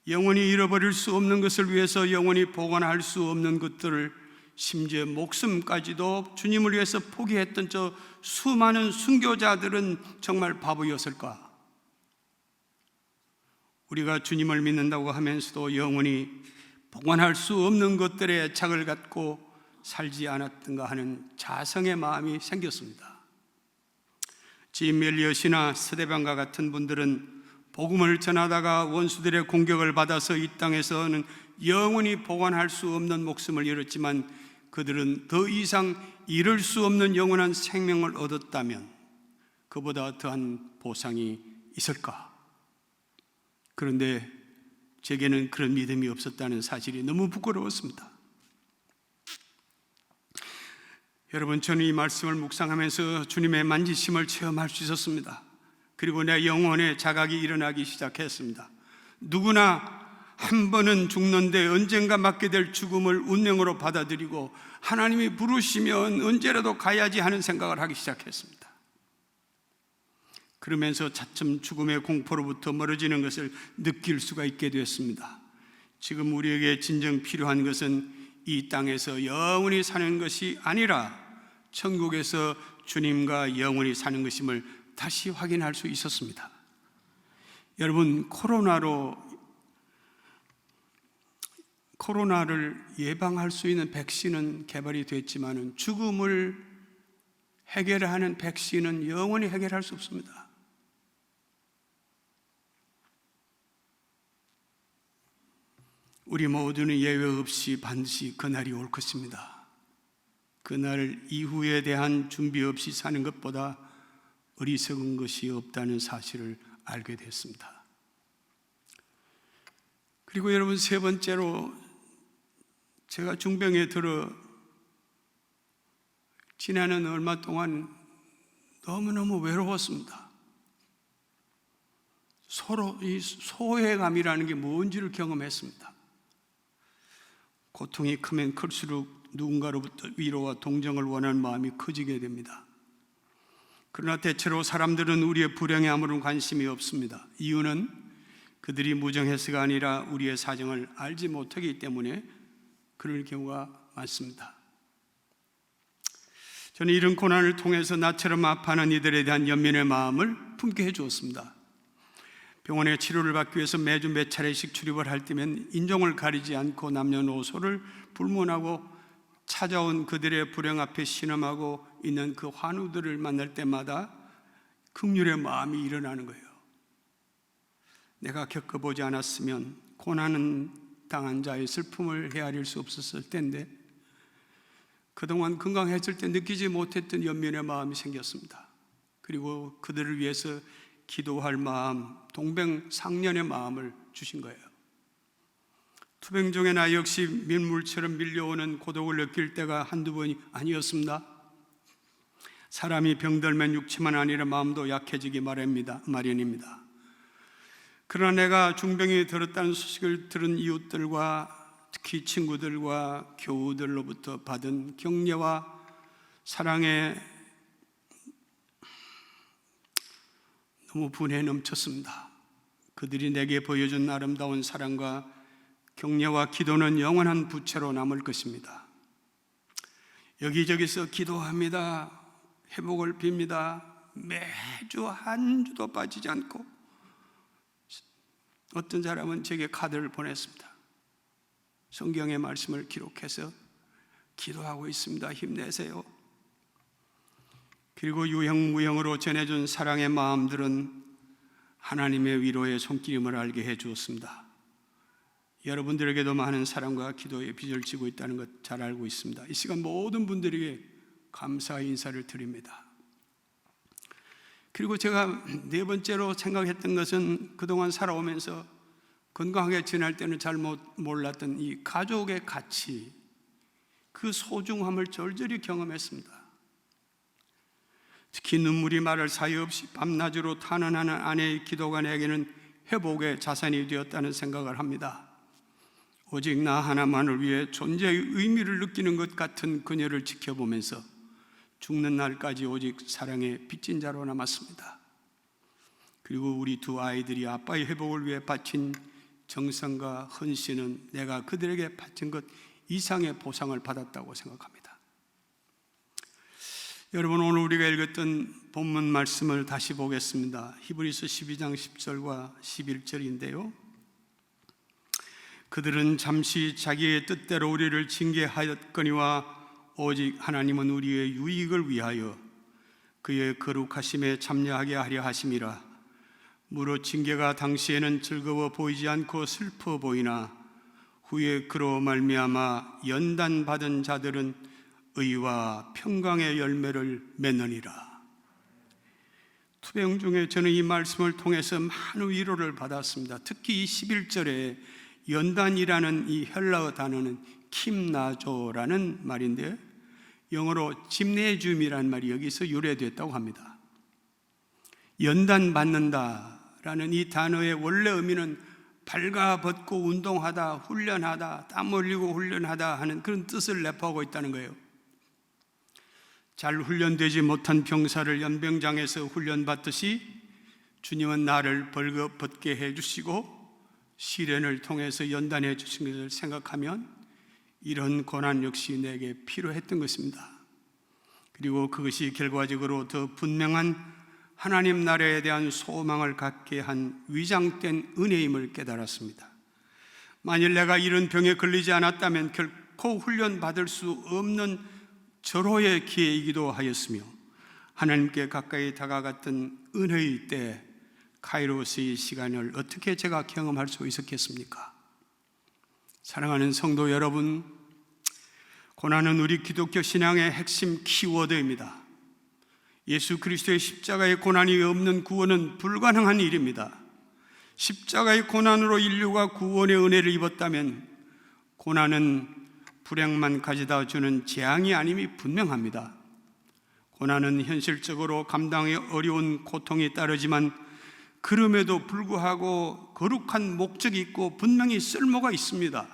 영원히 잃어버릴 수 없는 것을 위해서 영원히 보관할 수 없는 것들을 심지어 목숨까지도 주님을 위해서 포기했던 저 수많은 순교자들은 정말 바보였을까? 우리가 주님을 믿는다고 하면서도 영원히 봉헌할 수 없는 것들에 착을 갖고 살지 않았던가 하는 자성의 마음이 생겼습니다. 짐 엘리엇이나 스데반과 같은 분들은 복음을 전하다가 원수들의 공격을 받아서 이 땅에서는 영원히 봉헌할 수 없는 목숨을 잃었지만 그들은 더 이상 잃을 수 없는 영원한 생명을 얻었다면 그보다 더한 보상이 있을까? 그런데 제게는 그런 믿음이 없었다는 사실이 너무 부끄러웠습니다. 여러분, 저는 이 말씀을 묵상하면서 주님의 만지심을 체험할 수 있었습니다. 그리고 내 영혼에 자각이 일어나기 시작했습니다. 누구나 한 번은 죽는데 언젠가 맞게 될 죽음을 운명으로 받아들이고 하나님이 부르시면 언제라도 가야지 하는 생각을 하기 시작했습니다. 그러면서 차츰 죽음의 공포로부터 멀어지는 것을 느낄 수가 있게 되었습니다. 지금 우리에게 진정 필요한 것은 이 땅에서 영원히 사는 것이 아니라 천국에서 주님과 영원히 사는 것임을 다시 확인할 수 있었습니다. 여러분, 코로나를 예방할 수 있는 백신은 개발이 됐지만 죽음을 해결하는 백신은 영원히 해결할 수 없습니다. 우리 모두는 예외 없이 반드시 그날이 올 것입니다. 그날 이후에 대한 준비 없이 사는 것보다 어리석은 것이 없다는 사실을 알게 됐습니다. 그리고 여러분, 세 번째로 제가 중병에 들어 지나는 얼마 동안 너무너무 외로웠습니다. 서로 이 소외감이라는 게 뭔지를 경험했습니다. 고통이 크면 클수록 누군가로부터 위로와 동정을 원하는 마음이 커지게 됩니다. 그러나 대체로 사람들은 우리의 불행에 아무런 관심이 없습니다. 이유는 그들이 무정해서가 아니라 우리의 사정을 알지 못하기 때문에 그럴 경우가 많습니다. 저는 이런 고난을 통해서 나처럼 아파하는 이들에 대한 연민의 마음을 품게 해주었습니다. 병원에 치료를 받기 위해서 매주 몇 차례씩 출입을 할 때면 인종을 가리지 않고 남녀노소를 불문하고 찾아온 그들의 불행 앞에 신음하고 있는 그 환우들을 만날 때마다 긍휼의 마음이 일어나는 거예요. 내가 겪어보지 않았으면 고난은 당한 자의 슬픔을 헤아릴 수 없었을 텐데 그동안 건강했을 때 느끼지 못했던 연민의 마음이 생겼습니다. 그리고 그들을 위해서 기도할 마음, 동병상련의 마음을 주신 거예요. 투병 중에 나 역시 민물처럼 밀려오는 고독을 느낄 때가 한두 번이 아니었습니다. 사람이 병들면 육체만 아니라 마음도 약해지기 마련입니다. 그러나 내가 중병이 들었다는 소식을 들은 이웃들과 특히 친구들과 교우들로부터 받은 격려와 사랑에 너무 분에 넘쳤습니다. 그들이 내게 보여준 아름다운 사랑과 격려와 기도는 영원한 부채로 남을 것입니다. 여기저기서 기도합니다. 회복을 빕니다. 매주 한 주도 빠지지 않고 어떤 사람은 제게 카드를 보냈습니다. 성경의 말씀을 기록해서 기도하고 있습니다. 힘내세요. 그리고 유형무형으로 전해준 사랑의 마음들은 하나님의 위로의 손길임을 알게 해 주었습니다. 여러분들에게도 많은 사랑과 기도의 빚을 지고 있다는 것 잘 알고 있습니다. 이 시간 모든 분들에게 감사의 인사를 드립니다. 그리고 제가 네 번째로 생각했던 것은 그동안 살아오면서 건강하게 지낼 때는 잘 몰랐던 이 가족의 가치, 그 소중함을 절절히 경험했습니다. 특히 눈물이 마를 사이 없이 밤낮으로 탄원하는 아내의 기도가 내게는 회복의 자산이 되었다는 생각을 합니다. 오직 나 하나만을 위해 존재의 의미를 느끼는 것 같은 그녀를 지켜보면서 죽는 날까지 오직 사랑의 빚진 자로 남았습니다. 그리고 우리 두 아이들이 아빠의 회복을 위해 바친 정성과 헌신은 내가 그들에게 바친 것 이상의 보상을 받았다고 생각합니다. 여러분, 오늘 우리가 읽었던 본문 말씀을 다시 보겠습니다. 히브리서 12장 10절과 11절인데요. 그들은 잠시 자기의 뜻대로 우리를 징계하였거니와 오직 하나님은 우리의 유익을 위하여 그의 거룩하심에 참여하게 하려 하심이라. 무릇 징계가 당시에는 즐거워 보이지 않고 슬퍼 보이나 후에 그로 말미암아 연단받은 자들은 의와 평강의 열매를 맺느니라. 투병 중에 저는 이 말씀을 통해서 많은 위로를 받았습니다. 특히 이 11절에 연단이라는 이 헬라어 단어는 킴나조라는 말인데 영어로 짐네줌이라는 말이 여기서 유래됐다고 합니다. 연단받는다라는 이 단어의 원래 의미는 발가벗고 운동하다, 훈련하다, 땀 흘리고 훈련하다 하는 그런 뜻을 내포하고 있다는 거예요. 잘 훈련되지 못한 병사를 연병장에서 훈련받듯이 주님은 나를 벌거벗게 해주시고 시련을 통해서 연단해 주신 것을 생각하면 이런 고난 역시 내게 필요했던 것입니다. 그리고 그것이 결과적으로 더 분명한 하나님 나라에 대한 소망을 갖게 한 위장된 은혜임을 깨달았습니다. 만일 내가 이런 병에 걸리지 않았다면 결코 훈련받을 수 없는 절호의 기회이기도 하였으며 하나님께 가까이 다가갔던 은혜의 때 카이로스의 시간을 어떻게 제가 경험할 수 있었겠습니까? 사랑하는 성도 여러분, 고난은 우리 기독교 신앙의 핵심 키워드입니다. 예수 그리스도의 십자가의 고난이 없는 구원은 불가능한 일입니다. 십자가의 고난으로 인류가 구원의 은혜를 입었다면 고난은 불행만 가져다 주는 재앙이 아님이 분명합니다. 고난은 현실적으로 감당이 어려운 고통이 따르지만 그럼에도 불구하고 거룩한 목적이 있고 분명히 쓸모가 있습니다.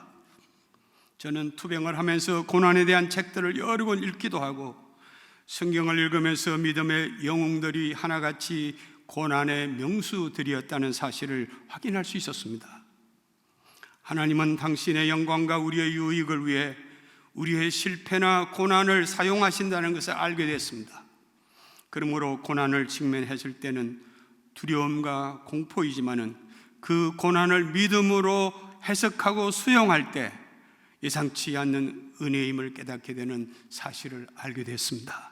저는 투병을 하면서 고난에 대한 책들을 여러 권 읽기도 하고 성경을 읽으면서 믿음의 영웅들이 하나같이 고난의 명수들이었다는 사실을 확인할 수 있었습니다. 하나님은 당신의 영광과 우리의 유익을 위해 우리의 실패나 고난을 사용하신다는 것을 알게 됐습니다. 그러므로 고난을 직면했을 때는 두려움과 공포이지만은 그 고난을 믿음으로 해석하고 수용할 때 예상치 않는 은혜임을 깨닫게 되는 사실을 알게 됐습니다.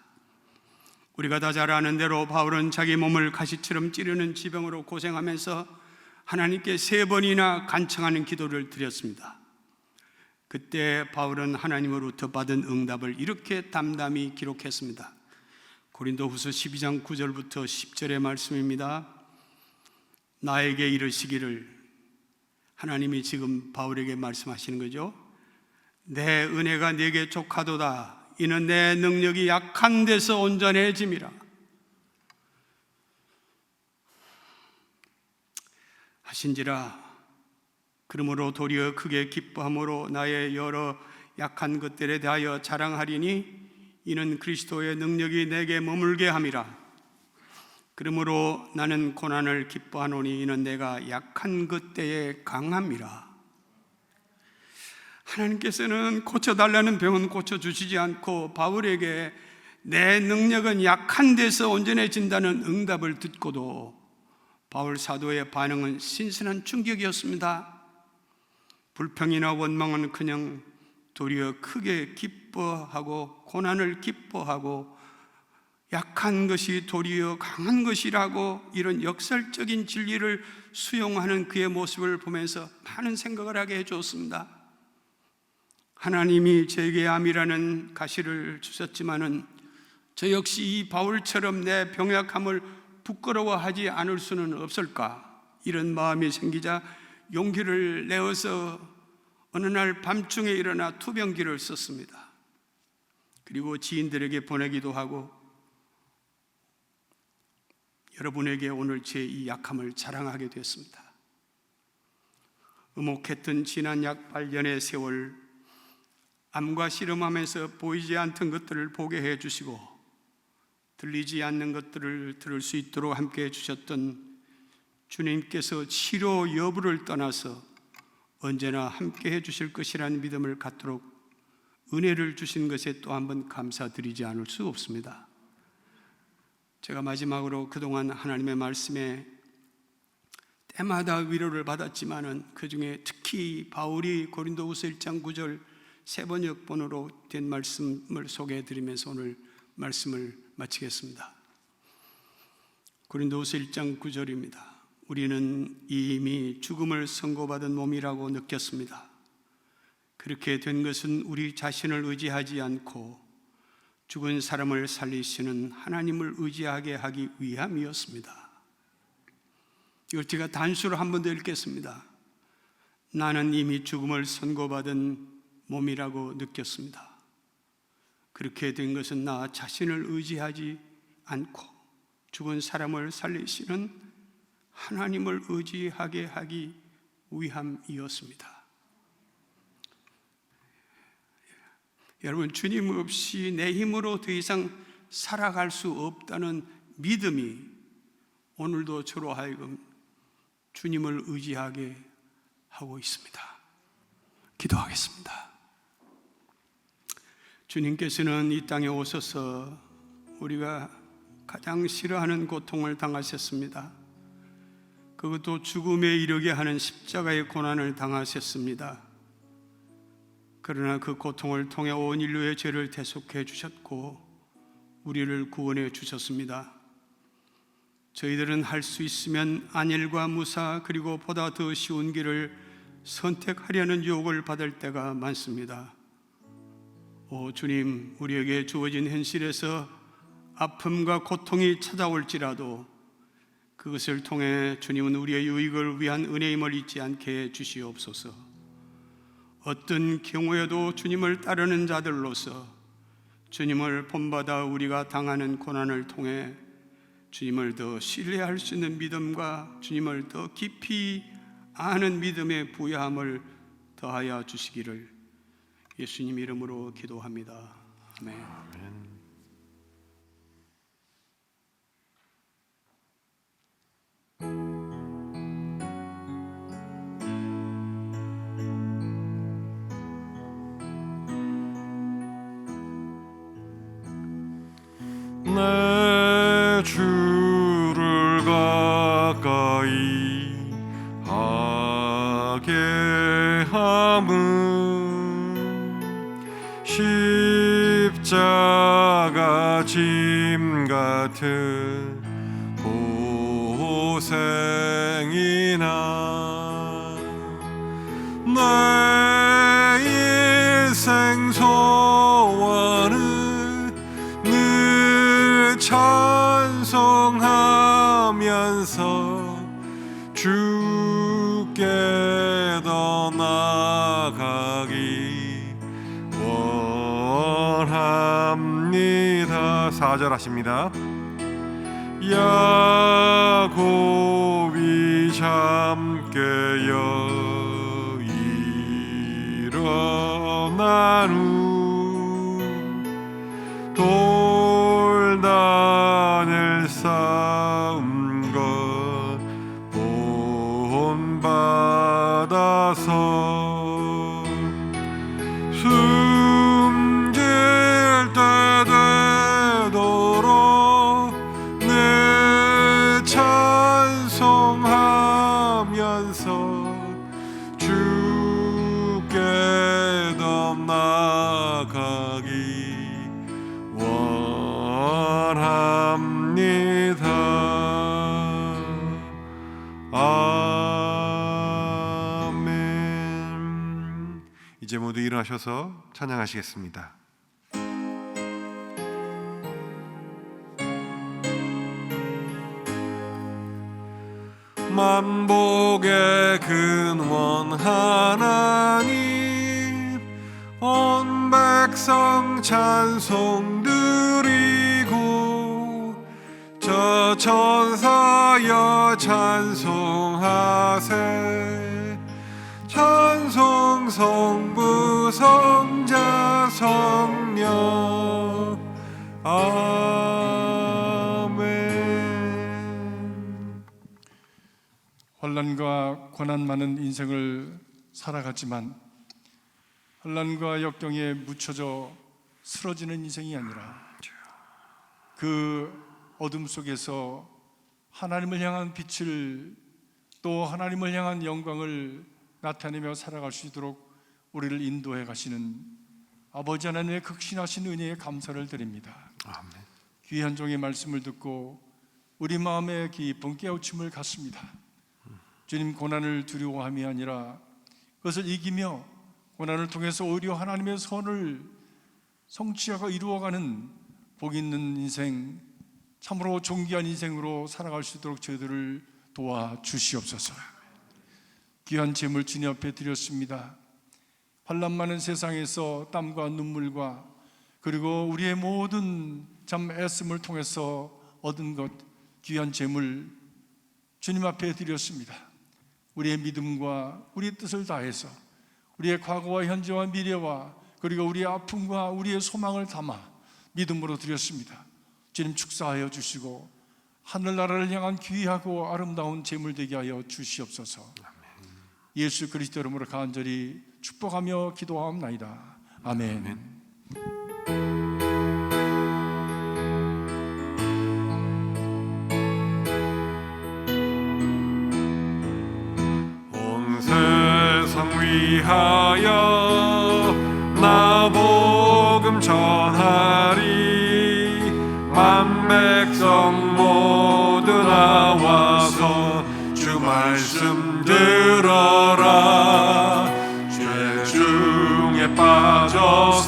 우리가 다 잘 아는 대로 바울은 자기 몸을 가시처럼 찌르는 지병으로 고생하면서 하나님께 3번이나 간청하는 기도를 드렸습니다. 그때 바울은 하나님으로부터 받은 응답을 이렇게 담담히 기록했습니다. 고린도후서 12장 9절부터 10절의 말씀입니다. 나에게 이르시기를, 하나님이 지금 바울에게 말씀하시는 거죠. 내 은혜가 네게 족하도다. 이는 내 능력이 약한 데서 온전해짐이라. 하신지라. 그러므로 도리어 크게 기뻐함으로 나의 여러 약한 것들에 대하여 자랑하리니 이는 그리스도의 능력이 내게 머물게 함이라. 그러므로 나는 고난을 기뻐하노니 이는 내가 약한 것 때에 강함이라. 하나님께서는 고쳐달라는 병은 고쳐주시지 않고 바울에게 내 능력은 약한 데서 온전해진다는 응답을 듣고도 바울 사도의 반응은 신선한 충격이었습니다. 불평이나 원망은 그냥 도리어 크게 기뻐하고 고난을 기뻐하고 약한 것이 도리어 강한 것이라고 이런 역설적인 진리를 수용하는 그의 모습을 보면서 많은 생각을 하게 해주었습니다. 하나님이 제게 암이라는 가시를 주셨지만은 저 역시 이 바울처럼 내 병약함을 부끄러워하지 않을 수는 없을까? 이런 마음이 생기자 용기를 내어서 어느 날 밤중에 일어나 투병기를 썼습니다. 그리고 지인들에게 보내기도 하고 여러분에게 오늘 제 이 약함을 자랑하게 됐습니다. 의목했던 지난 약 8년의 세월, 암과 씨름하면서 보이지 않던 것들을 보게 해주시고 들리지 않는 것들을 들을 수 있도록 함께 해주셨던 주님께서 치료 여부를 떠나서 언제나 함께 해주실 것이라는 믿음을 갖도록 은혜를 주신 것에 또 한 번 감사드리지 않을 수 없습니다. 제가 마지막으로 그동안 하나님의 말씀에 때마다 위로를 받았지만은 그 중에 특히 바울이 고린도후서 1장 9절 세번역본으로 된 말씀을 소개해 드리면서 오늘 말씀을 마치겠습니다. 고린도후서 1장 9절입니다. 우리는 이미 죽음을 선고받은 몸이라고 느꼈습니다. 그렇게 된 것은 우리 자신을 의지하지 않고 죽은 사람을 살리시는 하나님을 의지하게 하기 위함이었습니다. 이걸 제가 단수로 한 번 더 읽겠습니다. 나는 이미 죽음을 선고받은 몸이라고 느꼈습니다. 그렇게 된 것은 나 자신을 의지하지 않고 죽은 사람을 살리시는 하나님을 의지하게 하기 위함이었습니다. 여러분, 주님 없이 내 힘으로 더 이상 살아갈 수 없다는 믿음이 오늘도 저로 하여금 주님을 의지하게 하고 있습니다. 기도하겠습니다. 주님께서는 이 땅에 오셔서 우리가 가장 싫어하는 고통을 당하셨습니다. 그것도 죽음에 이르게 하는 십자가의 고난을 당하셨습니다. 그러나 그 고통을 통해 온 인류의 죄를 대속해 주셨고 우리를 구원해 주셨습니다. 저희들은 할 수 있으면 안일과 무사 그리고 보다 더 쉬운 길을 선택하려는 유혹을 받을 때가 많습니다. 오 주님, 우리에게 주어진 현실에서 아픔과 고통이 찾아올지라도 그것을 통해 주님은 우리의 유익을 위한 은혜임을 잊지 않게 해 주시옵소서. 어떤 경우에도 주님을 따르는 자들로서 주님을 본받아 우리가 당하는 고난을 통해 주님을 더 신뢰할 수 있는 믿음과 주님을 더 깊이 아는 믿음의 부여함을 더하여 주시기를 예수님 이름으로 기도합니다. 아멘. 내 주를 가까이 하게 함은 십자가 짐 같은 고생이나 내 인생 소원은 늘 찬송하면서 주께 더 나아가기 원합니다. 4절 하십니다. 야곱이 잠깨어 일어난 후 돌단을 쌓은 것 본받아서 숨길 때 되도록 내 찬송하면서 주께 더 나아가기 원합니다. 아멘. 이제 모두 일어나셔서 찬양하시겠습니다. 만복의 근원 하나님, 온 백성 찬송 드리고 저 천사여 찬송하세. 찬송 성부 성자 성령 아멘. 혼란과 고난 많은 인생을 살아갔지만 환난과 역경에 묻혀져 쓰러지는 인생이 아니라 그 어둠 속에서 하나님을 향한 빛을, 또 하나님을 향한 영광을 나타내며 살아갈 수 있도록 우리를 인도해 가시는 아버지 하나님의 극신하신 은혜에 감사를 드립니다. 아멘. 귀한 종의 말씀을 듣고 우리 마음에 깊은 깨우침을 갖습니다. 주님, 고난을 두려워함이 아니라 그것을 이기며 고난을 통해서 오히려 하나님의 선을 성취하고 이루어가는 복 있는 인생, 참으로 존귀한 인생으로 살아갈 수 있도록 저희들을 도와주시옵소서. 귀한 재물 주님 앞에 드렸습니다. 환난 많은 세상에서 땀과 눈물과 그리고 우리의 모든 참 애씀을 통해서 얻은 것, 귀한 재물 주님 앞에 드렸습니다. 우리의 믿음과 우리의 뜻을 다해서 우리의 과거와 현재와 미래와 그리고 우리의 아픔과 우리의 소망을 담아 믿음으로 드렸습니다. 주님, 축사하여 주시고 하늘나라를 향한 귀하고 아름다운 재물 되게 하여 주시옵소서. 예수 그리스도 이름으로 간절히 축복하며 기도하옵나이다. 아멘. 온 세상 위하여 나 복음 전하리. 만 백성 모두 나와서 주 말씀 들어라. 죄 중에 빠져서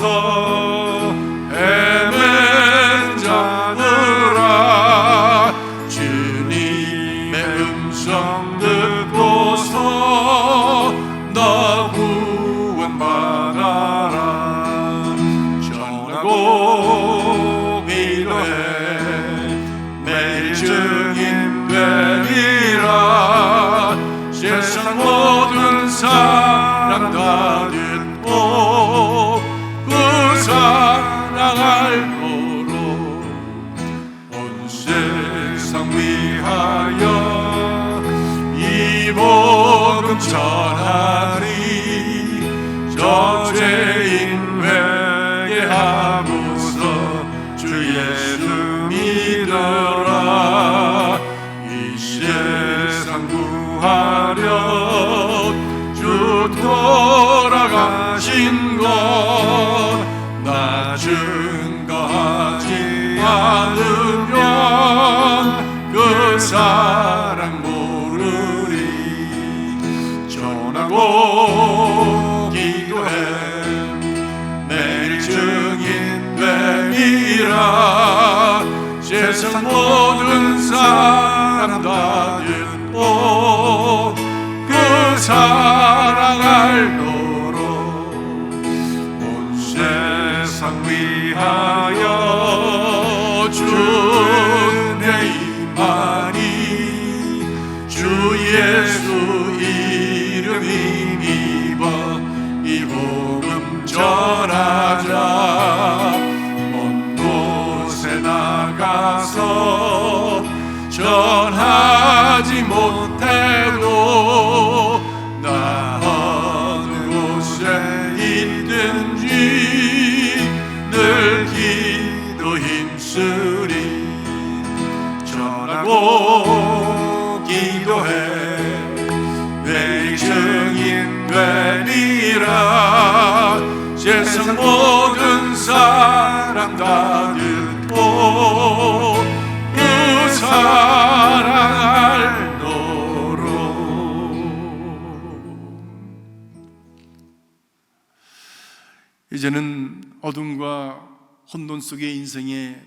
헤맨 자들아, 주님의 음성 듣고서 너 구원받아라. 전하고 기도해 매일 증인 되리라. 세상 모든 사람 다 듣고 그 사랑할도록 온 세상 위하여 이 복음 전하리. 저 죄인 회개하고서 주 예수 믿어라. 이 세상 구하려 주 돌아가신 것 나 증거하지 않으면 그 사랑 모르리. 전하고 기도해 매일 증인 되리라. 세상 모든 사람 다 듣고 그 사랑할도록 온 세상 위하여 주 은혜 임하니. 주 예수 이름 힘입어 이 복음 전하자. 먼 곳에 나가서 전하지 못해도 나 어느 곳에 있든지 늘 기도 힘쓰리. 전하고 기도해 매일 증인 되리라. 세상 모든 사람 다 듣고 그 사랑할도록. 이제는 어둠과 혼돈 속의 인생에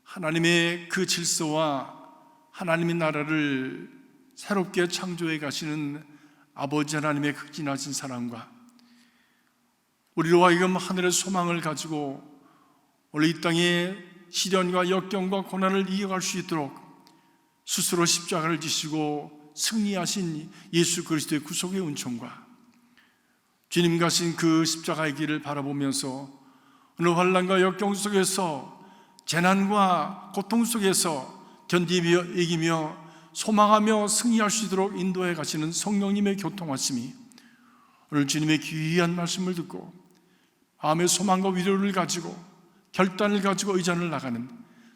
하나님의 그 질서와 하나님의 나라를 새롭게 창조해 가시는 아버지 하나님의 극진하신 사랑과 우리로 하여금 하늘의 소망을 가지고 원래 이 땅의 시련과 역경과 고난을 이겨갈 수 있도록 스스로 십자가를 지시고 승리하신 예수 그리스도의 구속의 은총과 주님 가신 그 십자가의 길을 바라보면서 오늘 환난과 역경 속에서 재난과 고통 속에서 견디며 이기며 소망하며 승리할 수 있도록 인도해 가시는 성령님의 교통하심이 오늘 주님의 귀한 말씀을 듣고 마음의 소망과 위로를 가지고 결단을 가지고 의전을 나가는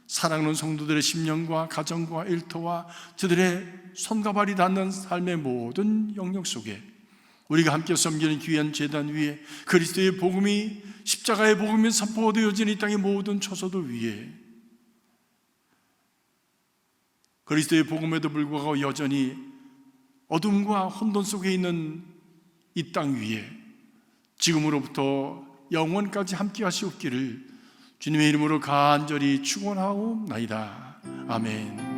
사랑하는 성도들의 심령과 가정과 일터와 저들의 손과 발이 닿는 삶의 모든 영역 속에 우리가 함께 섬기는 귀한 제단 위에 그리스도의 복음이, 십자가의 복음이 선포되어진 이 땅의 모든 처소들 위에 그리스도의 복음에도 불구하고 여전히 어둠과 혼돈 속에 있는 이 땅 위에 지금으로부터 영원까지 함께 하시옵기를 주님의 이름으로 간절히 축원하옵나이다. 아멘.